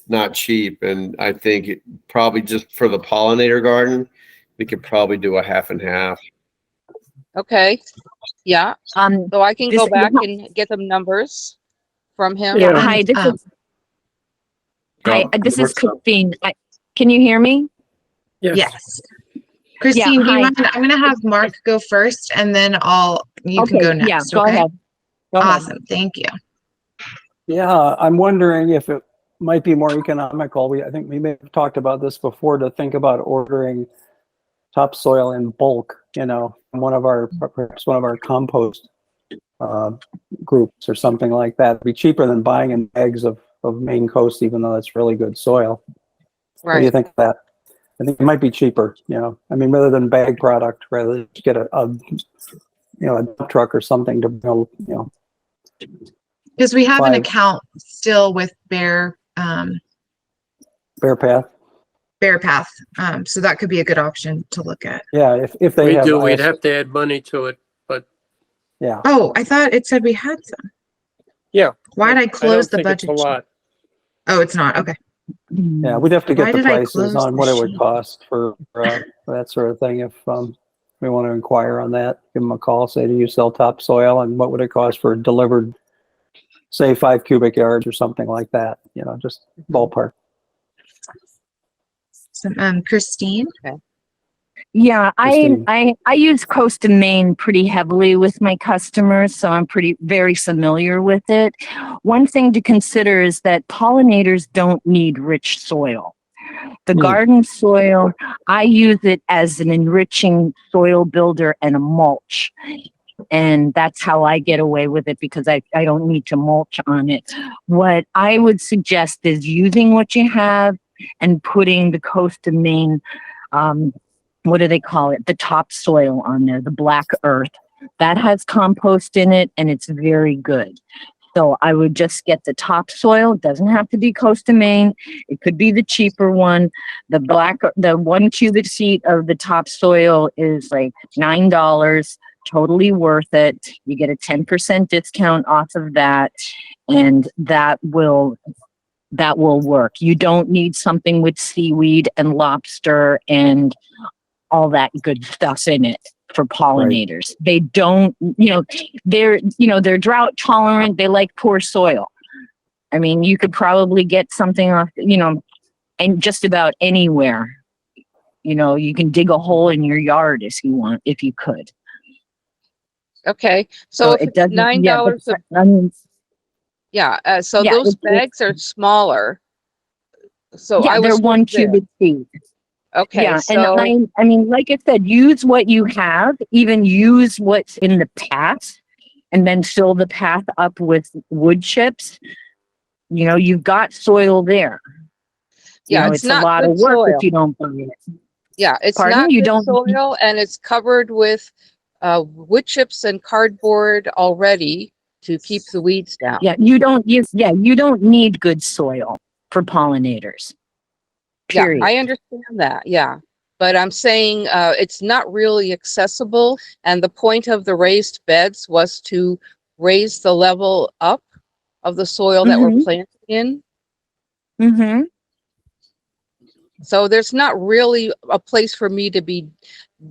not cheap, and I think probably just for the pollinator garden, we could probably do a half and half. Okay. Yeah. So I can go back and get them numbers from him. Yeah. Hi, this is Christine. Can you hear me? Yes. Christine, do you hi. mind? I'm going to have Mark go first, and then you can go next. Go okay? ahead. Go ahead. Awesome. Thank you. Yeah, I'm wondering if it might be more economical. I think we may have talked about this before, to think about ordering topsoil in bulk, from perhaps one of our compost groups or something like that. It'd be cheaper than buying in bags of Maine coast, even though that's really good soil. What do you think of that? I think it might be cheaper, I mean, rather than bag product, rather than just get a dump truck or something to build, Because we have an account still with Bear Path. So that could be a good option to look at. Yeah, if they have, we'd have to add money to it, but yeah. Oh, I thought it said we had some. yeah. Why did I close the think budget? it's a lot. Oh, it's not. Okay. Yeah, we'd have to Why get the did I prices close on the what it would sheet? cost for that sort of thing. If we want to inquire on that, give them a call, say, do you sell topsoil, and what would it cost for delivered, say 5 cubic yards or something like that, just ballpark. So, Christine. Okay. Yeah, Christine? I use Coast and Maine pretty heavily with my customers, so I'm very familiar with it. One thing to consider is that pollinators don't need rich soil. The garden soil, I use it as an enriching soil builder and a mulch. And that's how I get away with it because I don't need to mulch on it. What I would suggest is using what you have and putting the Coast of Maine, what do they call it? The topsoil on there, the black earth. That has compost in it and it's very good. So I would just get the topsoil. It doesn't have to be Coast of Maine. It could be the cheaper one. The 1 cubic feet of the topsoil is like $9. Totally worth it. You get a 10% discount off of that, and that will work. You don't need something with seaweed and lobster and all that good stuff in it for pollinators. Right. They don't, they're drought tolerant. They like poor soil. I mean, you could probably get something off, and just about anywhere. You can dig a hole in your yard if you could. Okay, so if it it's doesn't. $9, so those bags are smaller. So yeah, they're 1 cubic feet. Okay, yeah, so and I mean, like I said, use what you have. Even use what's in the path, and then fill the path up with wood chips. You've got soil there. Yeah, it's a lot of work if you don't buy it. Yeah, it's Pardon? not You good don't soil, and it's covered with wood chips and cardboard already to keep the weeds down. Yeah, you don't need good soil for pollinators. Period. Yeah, I understand that. Yeah, but I'm saying it's not really accessible, and the point of the raised beds was to raise the level up of the soil that we're planting in. Mm-hmm. So there's not really a place for me to be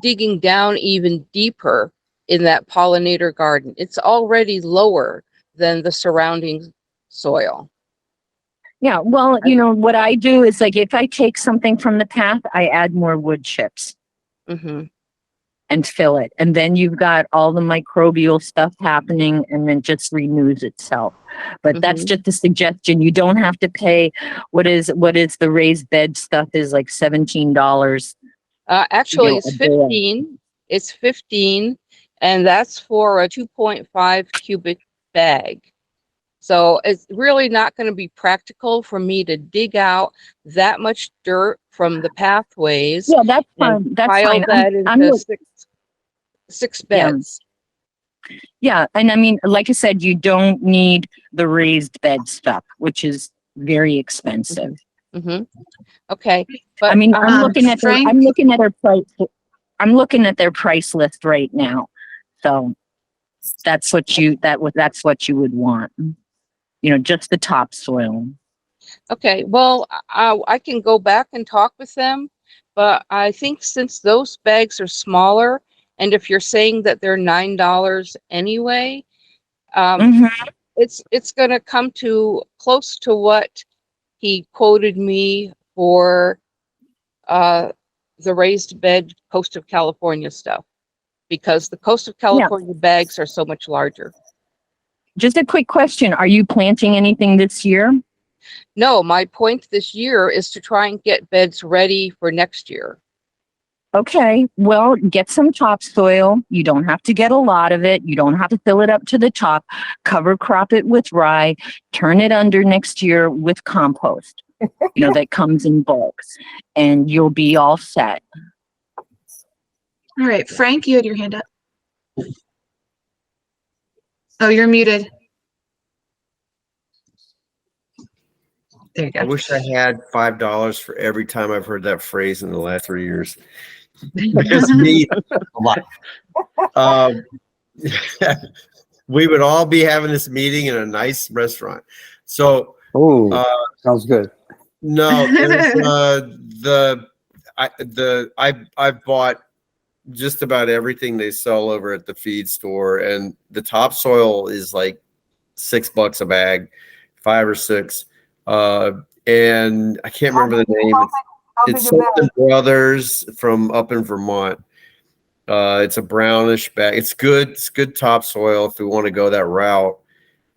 digging down even deeper in that pollinator garden. It's already lower than the surrounding soil. Yeah, well, what I do is like if I take something from the path, I add more wood chips and fill it. And then you've got all the microbial stuff happening and then just renews itself. But that's just a suggestion. You don't have to pay what is the raised bed stuff is like $17. Actually, it's 15. It's 15, and that's for a 2.5 cubic bag. So it's really not going to be practical for me to dig out that much dirt from the pathways. Yeah, that's fine. That's fine. That into six beds. Yeah, and I mean, like I said, you don't need the raised bed stuff, which is very expensive. Okay, but I mean, I'm looking at their price list right now. So that's what you would want. Just the topsoil. Okay, well, I can go back and talk with them, but I think since those bags are smaller, and if you're saying that they're $9 anyway, it's going to come to close to what he quoted me for the raised bed Coast of California stuff, because the Coast of California bags are so much larger. Just a quick question. Are you planting anything this year? No, my point this year is to try and get beds ready for next year. Okay, well, get some topsoil. You don't have to get a lot of it. You don't have to fill it up to the top. Cover crop it with rye. Turn it under next year with compost, that comes in bulks. And you'll be all set. All right, Frank, you had your hand up. Oh, you're muted. There you go. I wish I had $5 for every time I've heard that phrase in the last 3 years. Because me, a lot. We would all be having this meeting in a nice restaurant. So, sounds good. No, I've bought just about everything they sell over at the feed store, and the topsoil is like $6 a bag, 5 or 6. And I can't remember the name. How big It's a bag? something Brothers from up in Vermont. It's a brownish bag. It's good. It's good topsoil if we want to go that route.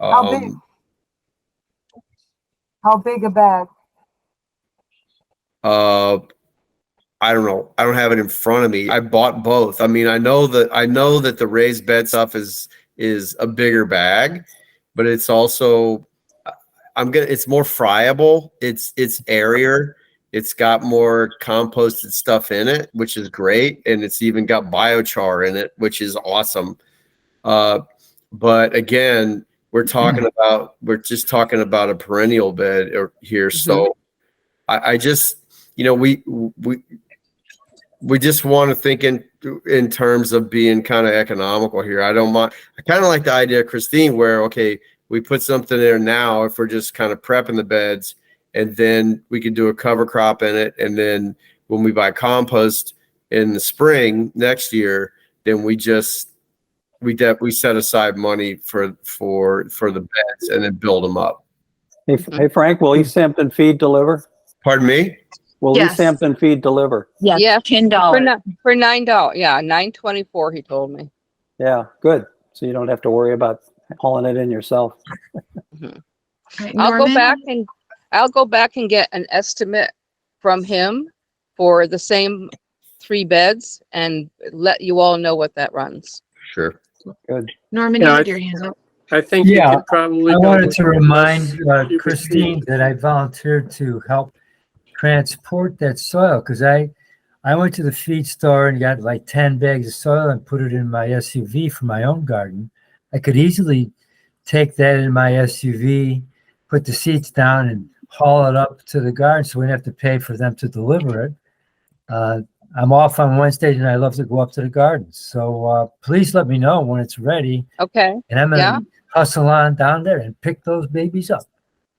How big? How big a bag? I don't know. I don't have it in front of me. I bought both. I mean, I know that the raised bed stuff is a bigger bag, but it's also it's more friable. It's airier. It's got more composted stuff in it, which is great, and it's even got biochar in it, which is awesome. But again, we're just talking about a perennial bed here. So I just, we just want to think in terms of being kind of economical here. I don't mind. I kind of like the idea, Christine, where, okay, we put something there now if we're just kind of prepping the beds, and then we can do a cover crop in it. And then when we buy compost in the spring next year, then we set aside money for the beds and then build them up. Hey Frank, will Easthampton Feed deliver? Pardon me? Will Yes. Easthampton Feed deliver? Yeah, Yeah, $10. for $9. Yeah, $9.24. He told me. Yeah, good. So you don't have to worry about hauling it in yourself. All right, I'll Norman? go back and get an estimate from him for the same 3 beds and let you all know what that runs. Sure. Good. Norman, Yeah, you had your hand up. I think you Yeah, could probably. I go wanted with to less remind cubic Christine feet. that I volunteered to help transport that soil, because I went to the feed store and got like 10 bags of soil and put it in my SUV for my own garden. I could easily take that in my SUV, put the seats down and haul it up to the garden so we didn't have to pay for them to deliver it. I'm off on Wednesdays and I love to go up to the garden. So please let me know when it's ready. Okay. And I'm going to Yeah. hustle on down there and pick those babies up.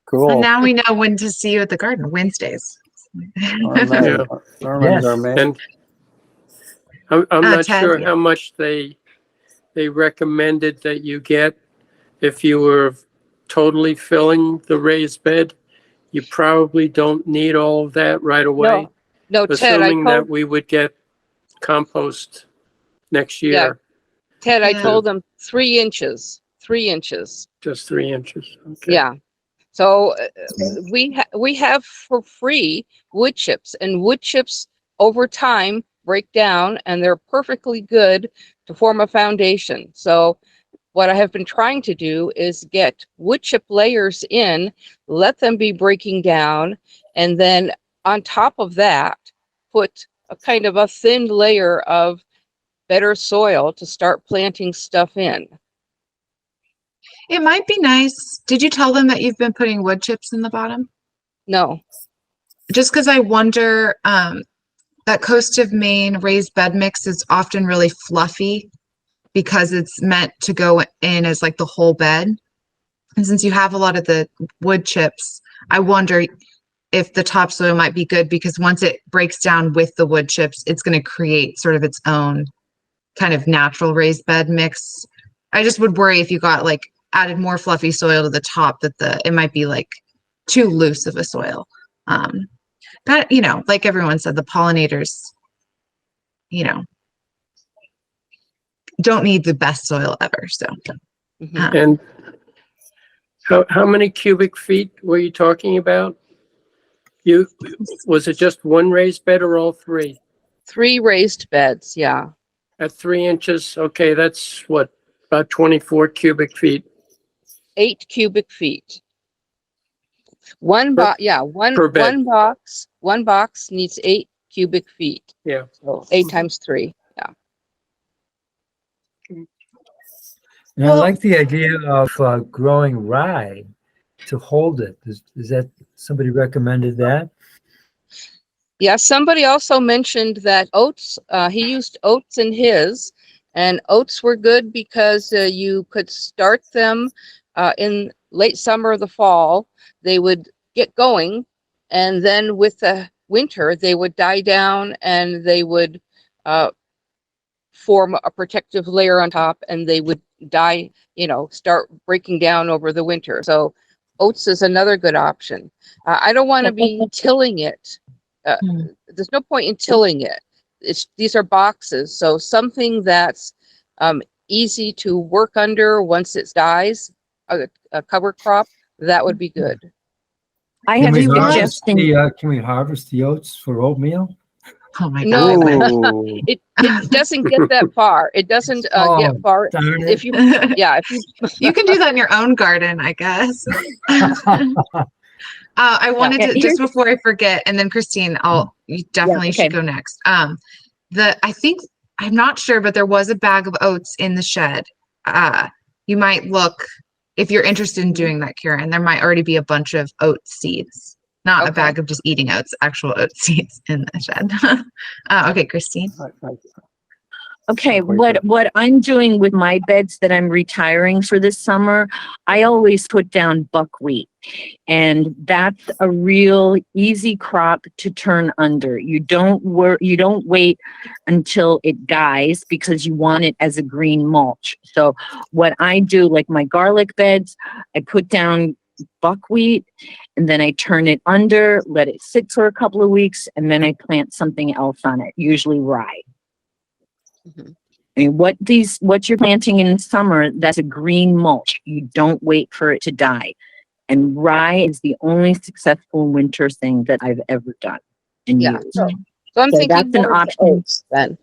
Cool. And now we know when to see you at the garden, Wednesdays. Norman's our man. And I'm not Ted, sure yeah. how much they recommended that you get if you were totally filling the raised bed. You probably don't need all of that right away. No, Ted, Assuming that we would get compost next year. Ted, I Yeah. told them 3 inches. 3 inches. Just 3 inches. Okay. Yeah. So we have for free wood chips, and wood chips over time break down and they're perfectly good to form a foundation. So what I have been trying to do is get wood chip layers in, let them be breaking down, and then on top of that, put a kind of a thin layer of better soil to start planting stuff in. It might be nice. Did you tell them that you've been putting wood chips in the bottom? No. Just because I wonder, that Coast of Maine raised bed mix is often really fluffy because it's meant to go in as like the whole bed. And since you have a lot of the wood chips, I wonder if the topsoil might be good, because once it breaks down with the wood chips, it's going to create sort of its own kind of natural raised bed mix. I just would worry if you got like added more fluffy soil to the top that it might be like too loose of a soil. But like everyone said, the pollinators, don't need the best soil ever. So, And how many cubic feet were you talking about? Was it just one raised bed or all 3? 3 raised beds, yeah. At 3 inches, okay, that's what, about 24 cubic feet. 8 cubic feet. One box, yeah, per bed. one box needs 8 cubic feet. Yeah. So 8 times 3, yeah. And I like the idea of growing rye to hold it. Is that somebody recommended that? Yeah, somebody also mentioned that oats, he used oats in his, and oats were good because you could start them in late summer or the fall. They would get going, and then with the winter, they would die down and they would form a protective layer on top, and they would die, start breaking down over the winter. So oats is another good option. I don't want to be tilling it there's no point in tilling it. These are boxes, so something that's easy to work under once it dies, a cover crop, that would be good. I Can have we a harvest suggestion. can we harvest the oats for oatmeal? Oh my No, God. Ooh. it doesn't get that far. It doesn't get Oh, far. darn it. If you, yeah, if you, You can do that in your own garden, I guess. I wanted Yeah, to, just before I forget, and then Christine, you definitely okay. should go next. I think, I'm not sure, but there was a bag of oats in the shed. You might look, if you're interested in doing that, Karen, there might already be a bunch of oat seeds, not a Okay. bag of just eating oats, actual oat seeds in the shed. Okay, Christine. Okay, Wait what I'm doing with my beds that I'm retiring for this summer, I always put down buckwheat. And that's a real easy crop to turn under. You don't wait until it dies because you want it as a green mulch. So what I do, like my garlic beds, I put down buckwheat and then I turn it under, let it sit for a couple of weeks, and then I plant something else on it, usually rye. Mhm. I mean, what you're planting in summer, that's a green mulch. You don't wait for it to die. And rye is the only successful winter thing that I've ever done and yeah. used. So I'm So thinking that's an more of the option. oats then.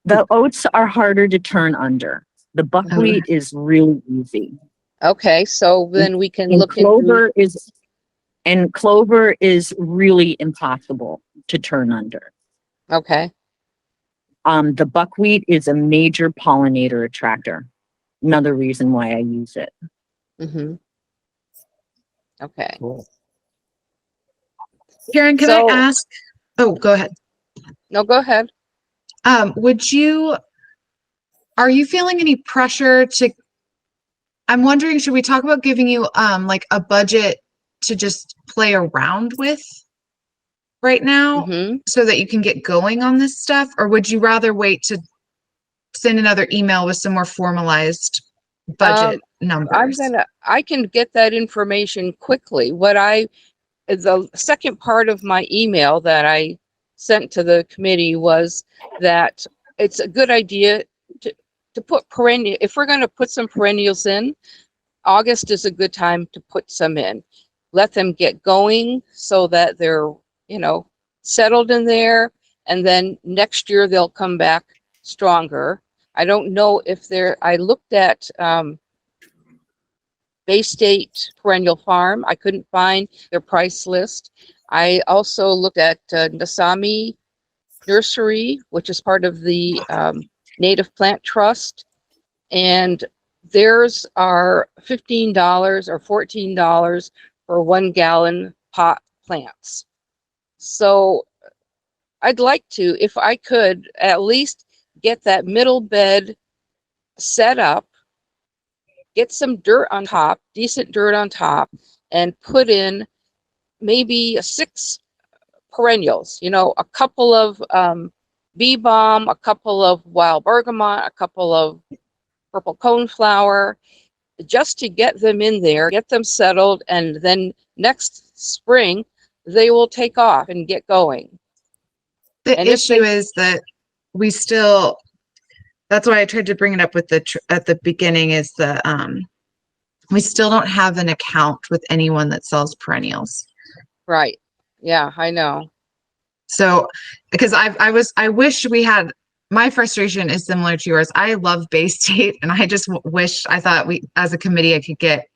The oats are harder to turn under. The buckwheat is really easy. Okay, so then we can And look into, clover is really impossible to turn under. okay, The buckwheat is a major pollinator attractor. Another reason why I use it. mm-hmm. Okay. Cool. Karen, can So- I ask? Oh, go ahead. No, go ahead. Are you feeling any pressure to, I'm wondering, should we talk about giving you like a budget to just play around with right now Mm-hmm. so that you can get going on this stuff? Or would you rather wait to send another email with some more formalized budget numbers? I can get that information quickly. The second part of my email that I sent to the committee was that it's a good idea to put perennial, if we're going to put some perennials in, August is a good time to put some in. Let them get going so that they're, settled in there, and then next year they'll come back stronger. I don't know if I looked at Bay State Perennial Farm. I couldn't find their price list. I also looked at Nasami Nursery, which is part of the Native Plant Trust, and theirs are $15 or $14 for 1 gallon pot plants. So I'd like to, if I could, at least get that middle bed set up, get some dirt on top, decent dirt on top, and put in maybe 6 perennials, a couple of bee balm, a couple of wild bergamot, a couple of purple coneflower, just to get them in there, get them settled, and then next spring they will take off and get going. The And if issue they- is that we still, that's why I tried to bring it up with at the beginning, is we still don't have an account with anyone that sells perennials. Right. Yeah, I know. So, because I wish we had, my frustration is similar to yours. I love Bay State, and I just wish, I thought we, as a committee, I could get,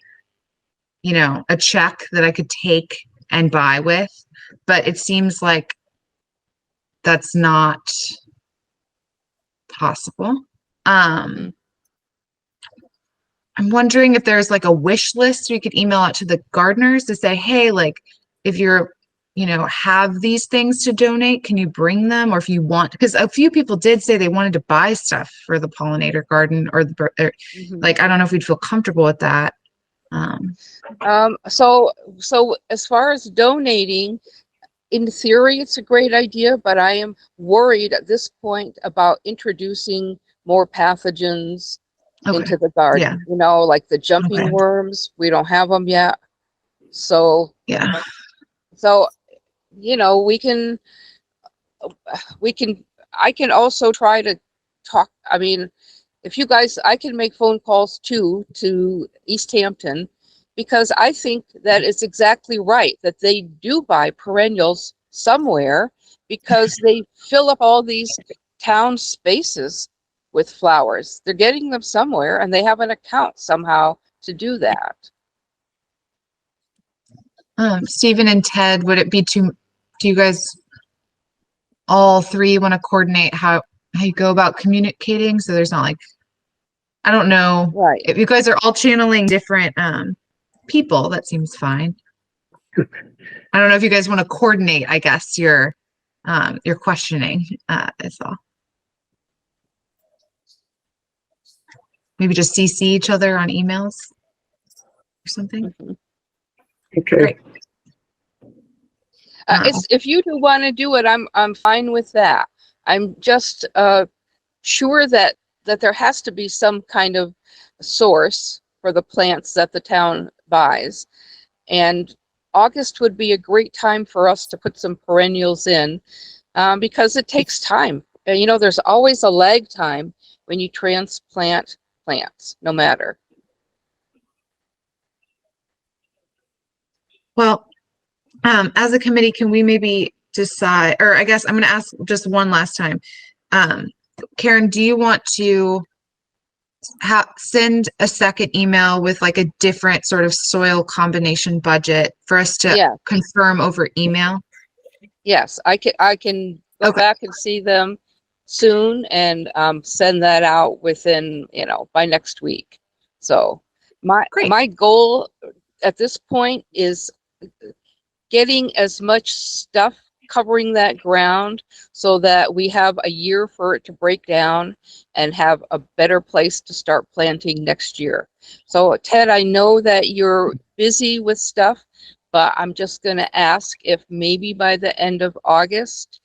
a check that I could take and buy with, but it seems like that's not possible. I'm wondering if there's like a wish list we could email out to the gardeners to say, hey, like, if you're, have these things to donate, can you bring them? Or if you want, because a few people did say they wanted to buy stuff for the pollinator garden, or like, I don't know if we'd feel comfortable with that. So as far as donating, in theory, it's a great idea, but I am worried at this point about introducing more pathogens into the garden. Like the jumping worms, we don't have them yet. So yeah. So you know, I can also try to talk. I mean, if you guys, I can make phone calls too to Easthampton, because I think that it's exactly right that they do buy perennials somewhere, because they fill up all these town spaces with flowers. They're getting them somewhere, and they have an account somehow to do that. Stephen and Ted, would it be too, do you guys all three want to coordinate how you go about communicating? So there's not like, I don't know. Right. If you guys are all channeling different people, that seems fine. I don't know if you guys want to coordinate, I guess, your questioning is all. Maybe just CC each other on emails or something. Okay. Great. If you do want to do it, I'm fine with that. I'm just sure that there has to be some kind of source for the plants that the town buys, and August would be a great time for us to put some perennials in, because it takes time. And, you know, there's always a lag time when you transplant plants, no matter. Well, as a committee, can we maybe decide, or I guess I'm going to ask just one last time. Karen, do you want to send a second email with like a different sort of soil combination budget for us to confirm over email? Yes, I can go back and see them soon and send that out within, you know, by next week. So my goal at this point is getting as much stuff covering that ground so that we have a year for it to break down and have a better place to start planting next year. So Ted, I know that you're busy with stuff, but I'm just going to ask if maybe by the end of August,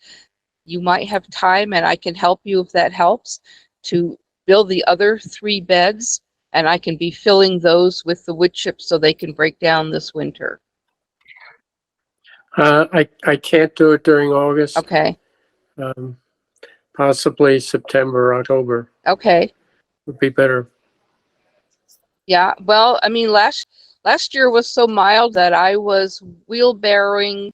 you might have time, and I can help you if that helps, to build the other 3 beds, and I can be filling those with the wood chips so they can break down this winter. I can't do it during August. Okay. Possibly September, October Okay. would be better. Yeah. Well, I mean, last year was so mild that I was wheelbarrowing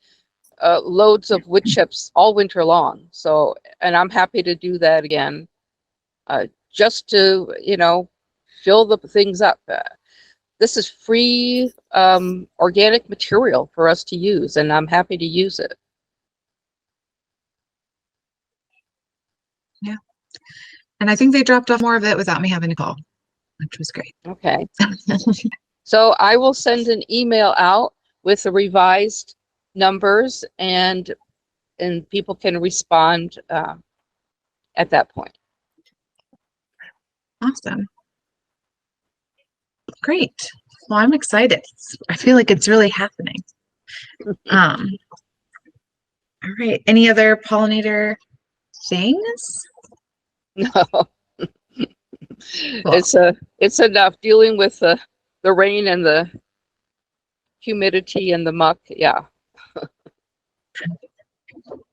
loads of wood chips all winter long. So, and I'm happy to do that again, just to, you know, fill the things up. This is free organic material for us to use, and I'm happy to use it. Yeah. And I think they dropped off more of it without me having to call, which was great. Okay. So I will send an email out with the revised numbers, and people can respond at that point. Awesome. Great. Well, I'm excited. I feel like it's really happening. All right. Any other pollinator things? No. Cool. It's enough dealing with the rain and the humidity and the muck. Yeah.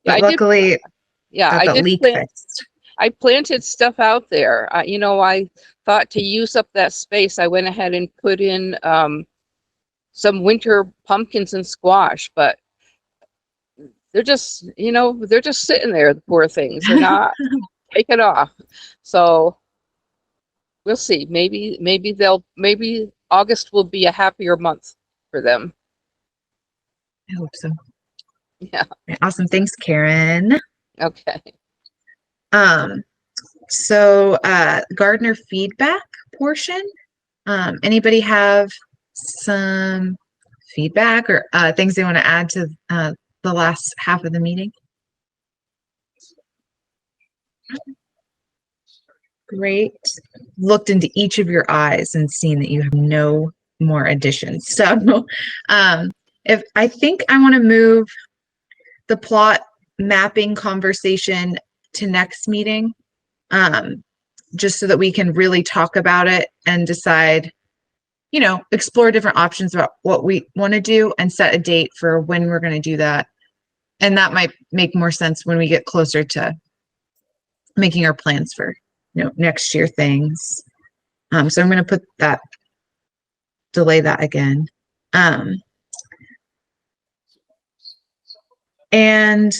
But luckily, I did I planted stuff out there. You know, I thought to use up that space, I went ahead and put in some winter pumpkins and squash, but they're just, you know, they're just sitting there, the poor things. They're not taking off. So we'll see. Maybe August will be a happier month for them. I hope so. Yeah. Awesome. Thanks, Karen. Okay. So gardener feedback portion. Anybody have some feedback or things they want to add to the last half of the meeting? Great. Looked into each of your eyes and seen that you have no more additions. So if I think I want to move the plot mapping conversation to next meeting, just so that we can really talk about it and decide, you know, explore different options about what we want to do and set a date for when we're going to do that. and that might make more sense when we get closer to making our plans for, next year things. So I'm going to put that, delay that again. And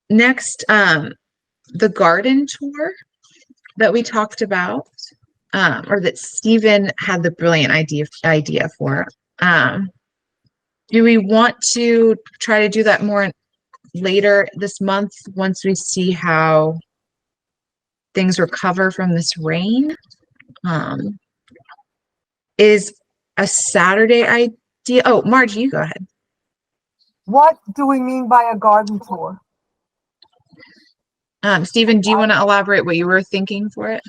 next, the garden tour that we talked about, or that Stephen had the brilliant idea for. Do we want to try to do that more later this month once we see how things recover from this rain? Is a Saturday idea? Oh, Margie, you go ahead. What do we mean by a garden tour? Stephen, do you want to elaborate what you were thinking for it?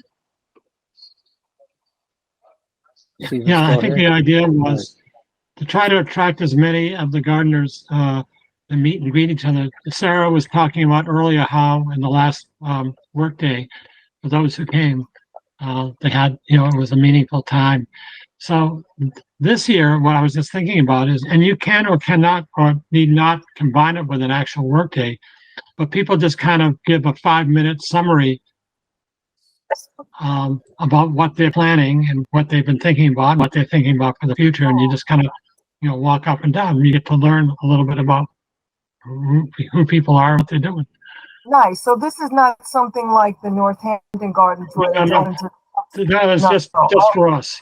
Yeah, I think the idea was to try to attract as many of the gardeners to meet and greet each other. Sarah was talking about earlier how in the last workday, for those who came, they had, it was a meaningful time. So this year, what I was just thinking about is, and you can or cannot or need not combine it with an actual workday, but people just kind of give a 5-minute summary about what they're planning and what they've been thinking about, and what they're thinking about for the future. And you just kind of, walk up and down. And you get to learn a little bit about who people are, what they're doing. Nice. So this is not something like the Northampton garden tour. No, it's just for us.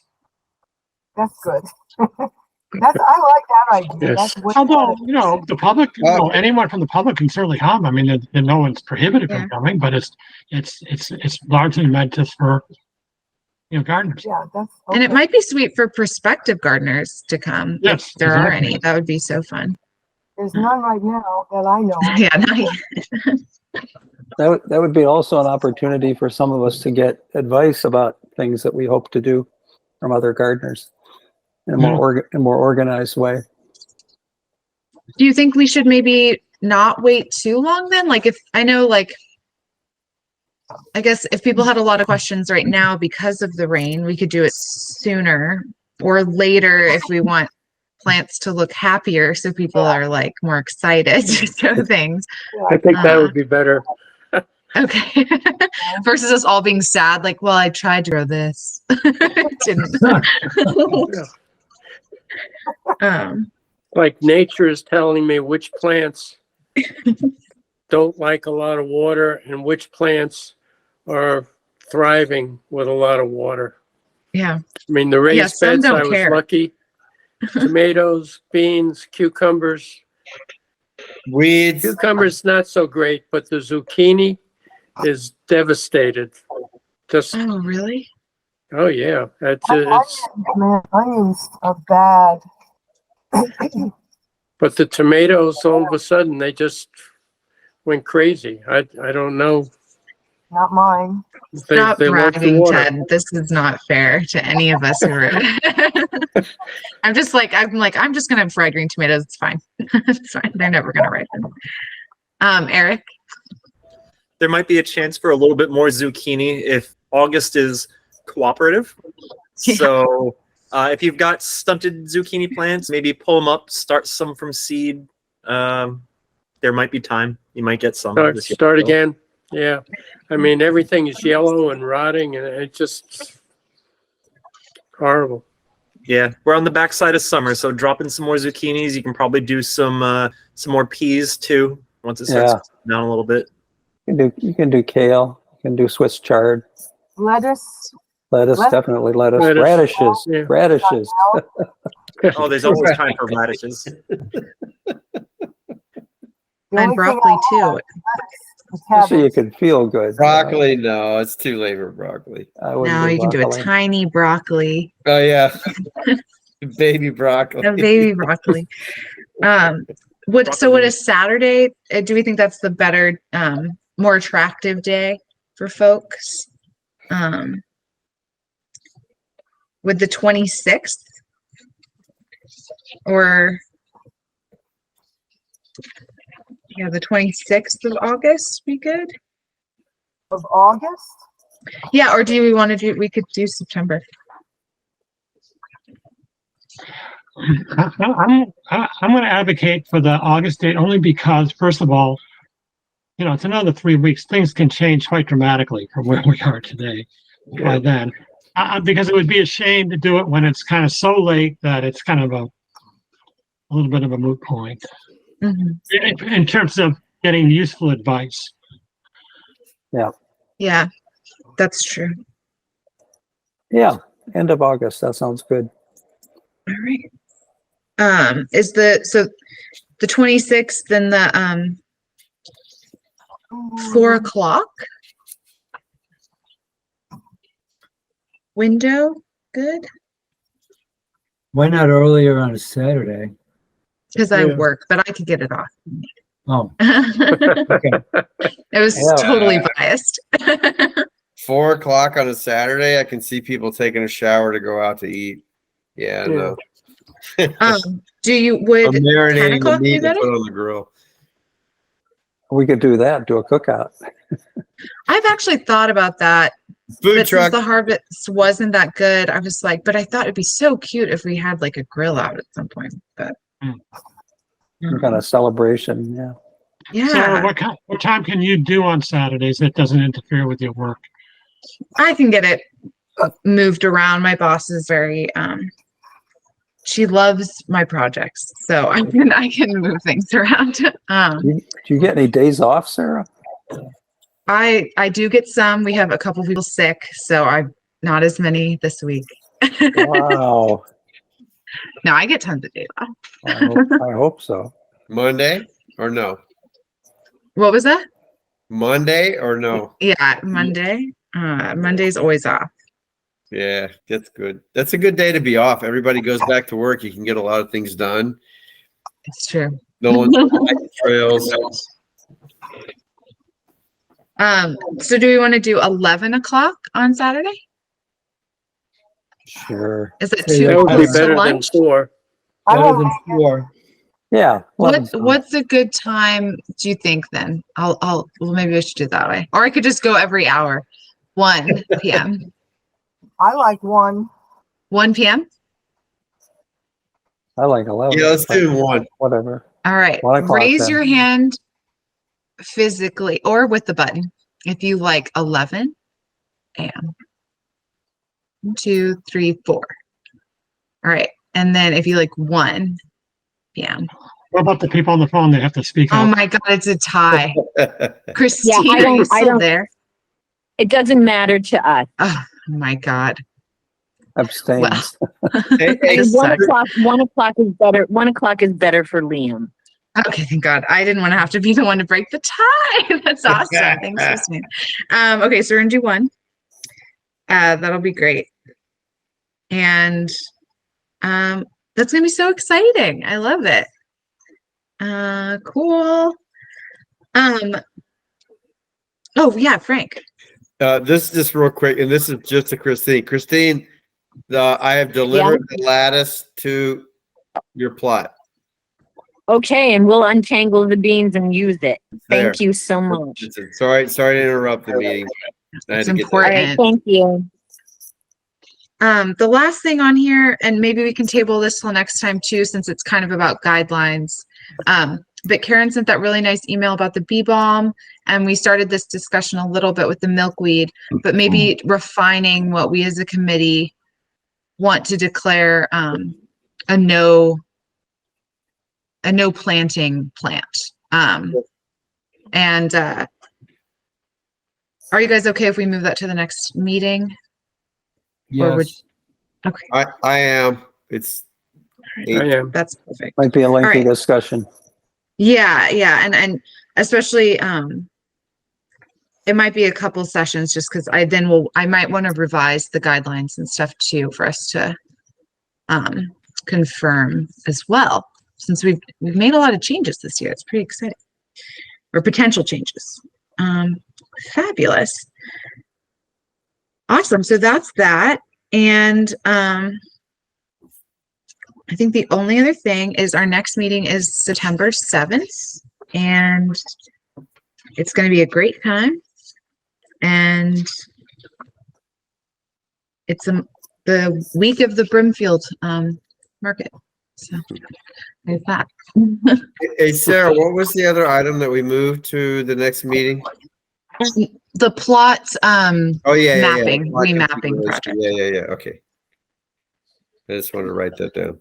That's good. I like that idea. Yes. That's Although, the public, anyone from the public can certainly come. I mean, no one's prohibited from coming, but it's largely meant just for, gardeners. Yeah, that's okay. And it might be sweet for prospective gardeners to come. Yes, if there are exactly. any. That would be so fun. There's none right now that I know of. Yeah, not yet. That would be also an opportunity for some of us to get advice about things that we hope to do from other gardeners in a more organized way. Do you think we should maybe not wait too long then? Like if I know, like, I guess if people had a lot of questions right now because of the rain, we could do it sooner or later if we want plants to look happier so people are like more excited to show things. I think that would be better. Okay. Versus us all being sad, like, well, I tried to grow this. Didn't. Like nature is telling me which plants don't like a lot of water and which plants are thriving with a lot of water. Yeah. I mean, the raised some beds, don't I was care. lucky. Tomatoes, beans, cucumbers. Weeds. Cucumbers, not so great, but the zucchini is devastated. Just, Oh, really? oh yeah. It's Man, onions are bad. but the tomatoes, all of a sudden, they just went crazy. I don't know. Not mine. Stop They like the bragging, water. Ted. This is not fair to any of us who are. I'm just gonna have fried green tomatoes. It's fine. It's fine. They're never gonna ripen. Eric. There might be a chance for a little bit more zucchini if August is cooperative. Yeah. So if you've got stunted zucchini plants, maybe pull them up, start some from seed. There might be time. You might get some. Start again. Yeah. I mean, everything is yellow and rotting and it's just horrible. Yeah, we're on the backside of summer, so drop in some more zucchinis. You can probably do some more peas too once it starts down a little bit. You can do kale. You can do Swiss chard. Lettuce. Definitely lettuce. Lettuce. Radishes. Yeah. Radishes. Oh, there's always time for radishes. And broccoli too. So you can feel good. Broccoli, no, it's too late for broccoli. No, you can do a tiny broccoli. Oh yeah, baby broccoli. A baby broccoli. Would a Saturday? Do we think that's the better, more attractive day for folks? Would the 26th or the 26th of August be good? Of August? Yeah, or do we want to do? We could do September. I'm going to advocate for the August date only because, first of all, it's another 3 weeks. Things can change quite dramatically from where we are today by then. Because it would be a shame to do it when it's kind of so late that it's kind of a little bit of a moot point in terms of getting useful advice. Yeah, that's true. Yeah, end of August. That sounds good. All right. Is the 26th and the 4 o'clock window good? Why not earlier on a Saturday? Because I work, but I could get it off. Oh, It was totally biased. 4 o'clock on a Saturday, I can see people taking a shower to go out to eat. Yeah, no. Do you I'm would 10 marinating the o'clock be meat and better? put it on the grill. We could do that, do a cookout. I've actually thought about that. Food But truck. since the harvest wasn't that good, I was like, but I thought it'd be so cute if we had like a grill out at some point. But Some kind of celebration. Yeah. yeah, So what time can you do on Saturdays that doesn't interfere with your work? I can get it moved around. My boss is very she loves my projects, so I can move things around. Do you get any days off, Sarah? I do get some. We have a couple people sick, so I'm not as many this week. Wow. No, I get tons of days off. I hope so. Monday or no? What was that? Monday or no? Yeah, Monday. Monday's always off. Yeah, that's good. That's a good day to be off. Everybody goes back to work. You can get a lot of things done. It's true. No one's on the trails. So do we want to do 11 o'clock on Saturday? Sure. Is it Say too that That would be close to better than lunch? 4. I better won't than make it. 4. Yeah. What's a good time do you think then? Well, maybe I should do it that way. Or I could just go every hour. 1 p.m. I like 1. 1 p.m. I like 11. Yeah, let's do 1. Whatever. All right. 1 o'clock Raise then. your hand physically or with the button if you like 11 a.m. 1, 2, 3, 4. All right. And then if you like 1 p.m. What about the people on the phone that have to speak Oh out? my God, it's a tie. Christine, I are you don't- I still don't- there? It doesn't matter to us. Oh my God. Abstains. Hey, I mean, Suck. 1 o'clock is better. 1 o'clock is better for Liam. Okay, thank God. I didn't want to have to be the one to break the tie. That's awesome. Thanks, Christine. Okay, so we're gonna do 1. That'll be great. And that's gonna be so exciting. I love it. Cool. Oh yeah, Frank. This just real quick, and this is just to Christine. Christine, I have delivered the lattice to your plot. Okay, and we'll untangle the beans and use it. There. Thank you so much. Sorry to interrupt the meeting. I had It's to get All that. important. right, thank you. The last thing on here, and maybe we can table this till next time too, since it's kind of about guidelines. But Karen sent that really nice email about the bee balm, and we started this discussion a little bit with the milkweed, but maybe refining what we as a committee want to declare a no planting plant. And are you guys okay if we move that to the next meeting? Or would- Yes. Okay, I am. It's I am. that's perfect. Might be a lengthy right. discussion. Yeah, and especially it might be a couple sessions just because I might want to revise the guidelines and stuff too for us to confirm as well, since we've made a lot of changes this year. It's pretty exciting, or potential changes. Fabulous. Awesome. So that's that. And I think the only other thing is our next meeting is September 7th, and it's going to be a great time. And it's the week of the Brimfield market. So there's that. Hey, Sarah, what was the other item that we moved to the next meeting? The plots, Oh, yeah, yeah, yeah. mapping, Plot remapping configuration. project. Yeah, yeah, yeah. Okay. I just wanted to write that down.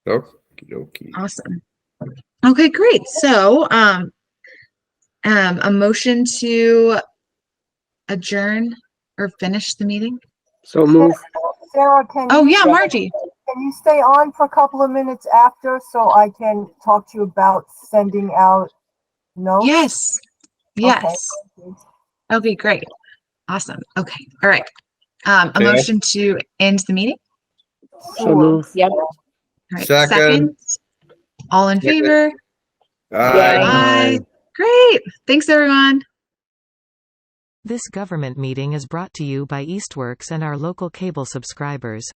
Okie dokie. Awesome. Okay, great. So, a motion to adjourn or finish the meeting. So move. Sarah, can Oh you, yeah, Margie. can you stay on for a couple of minutes after so I can talk to you about sending out notes? Yes. Yes. Okay. Okay, great. Awesome. Okay. All right. A Yeah. motion to end the meeting. So Sure. move. Yep. All right. Second. All in Second. favor? Aye. Great. Thanks, everyone. This government meeting is brought to you by Eastworks and our local cable subscribers.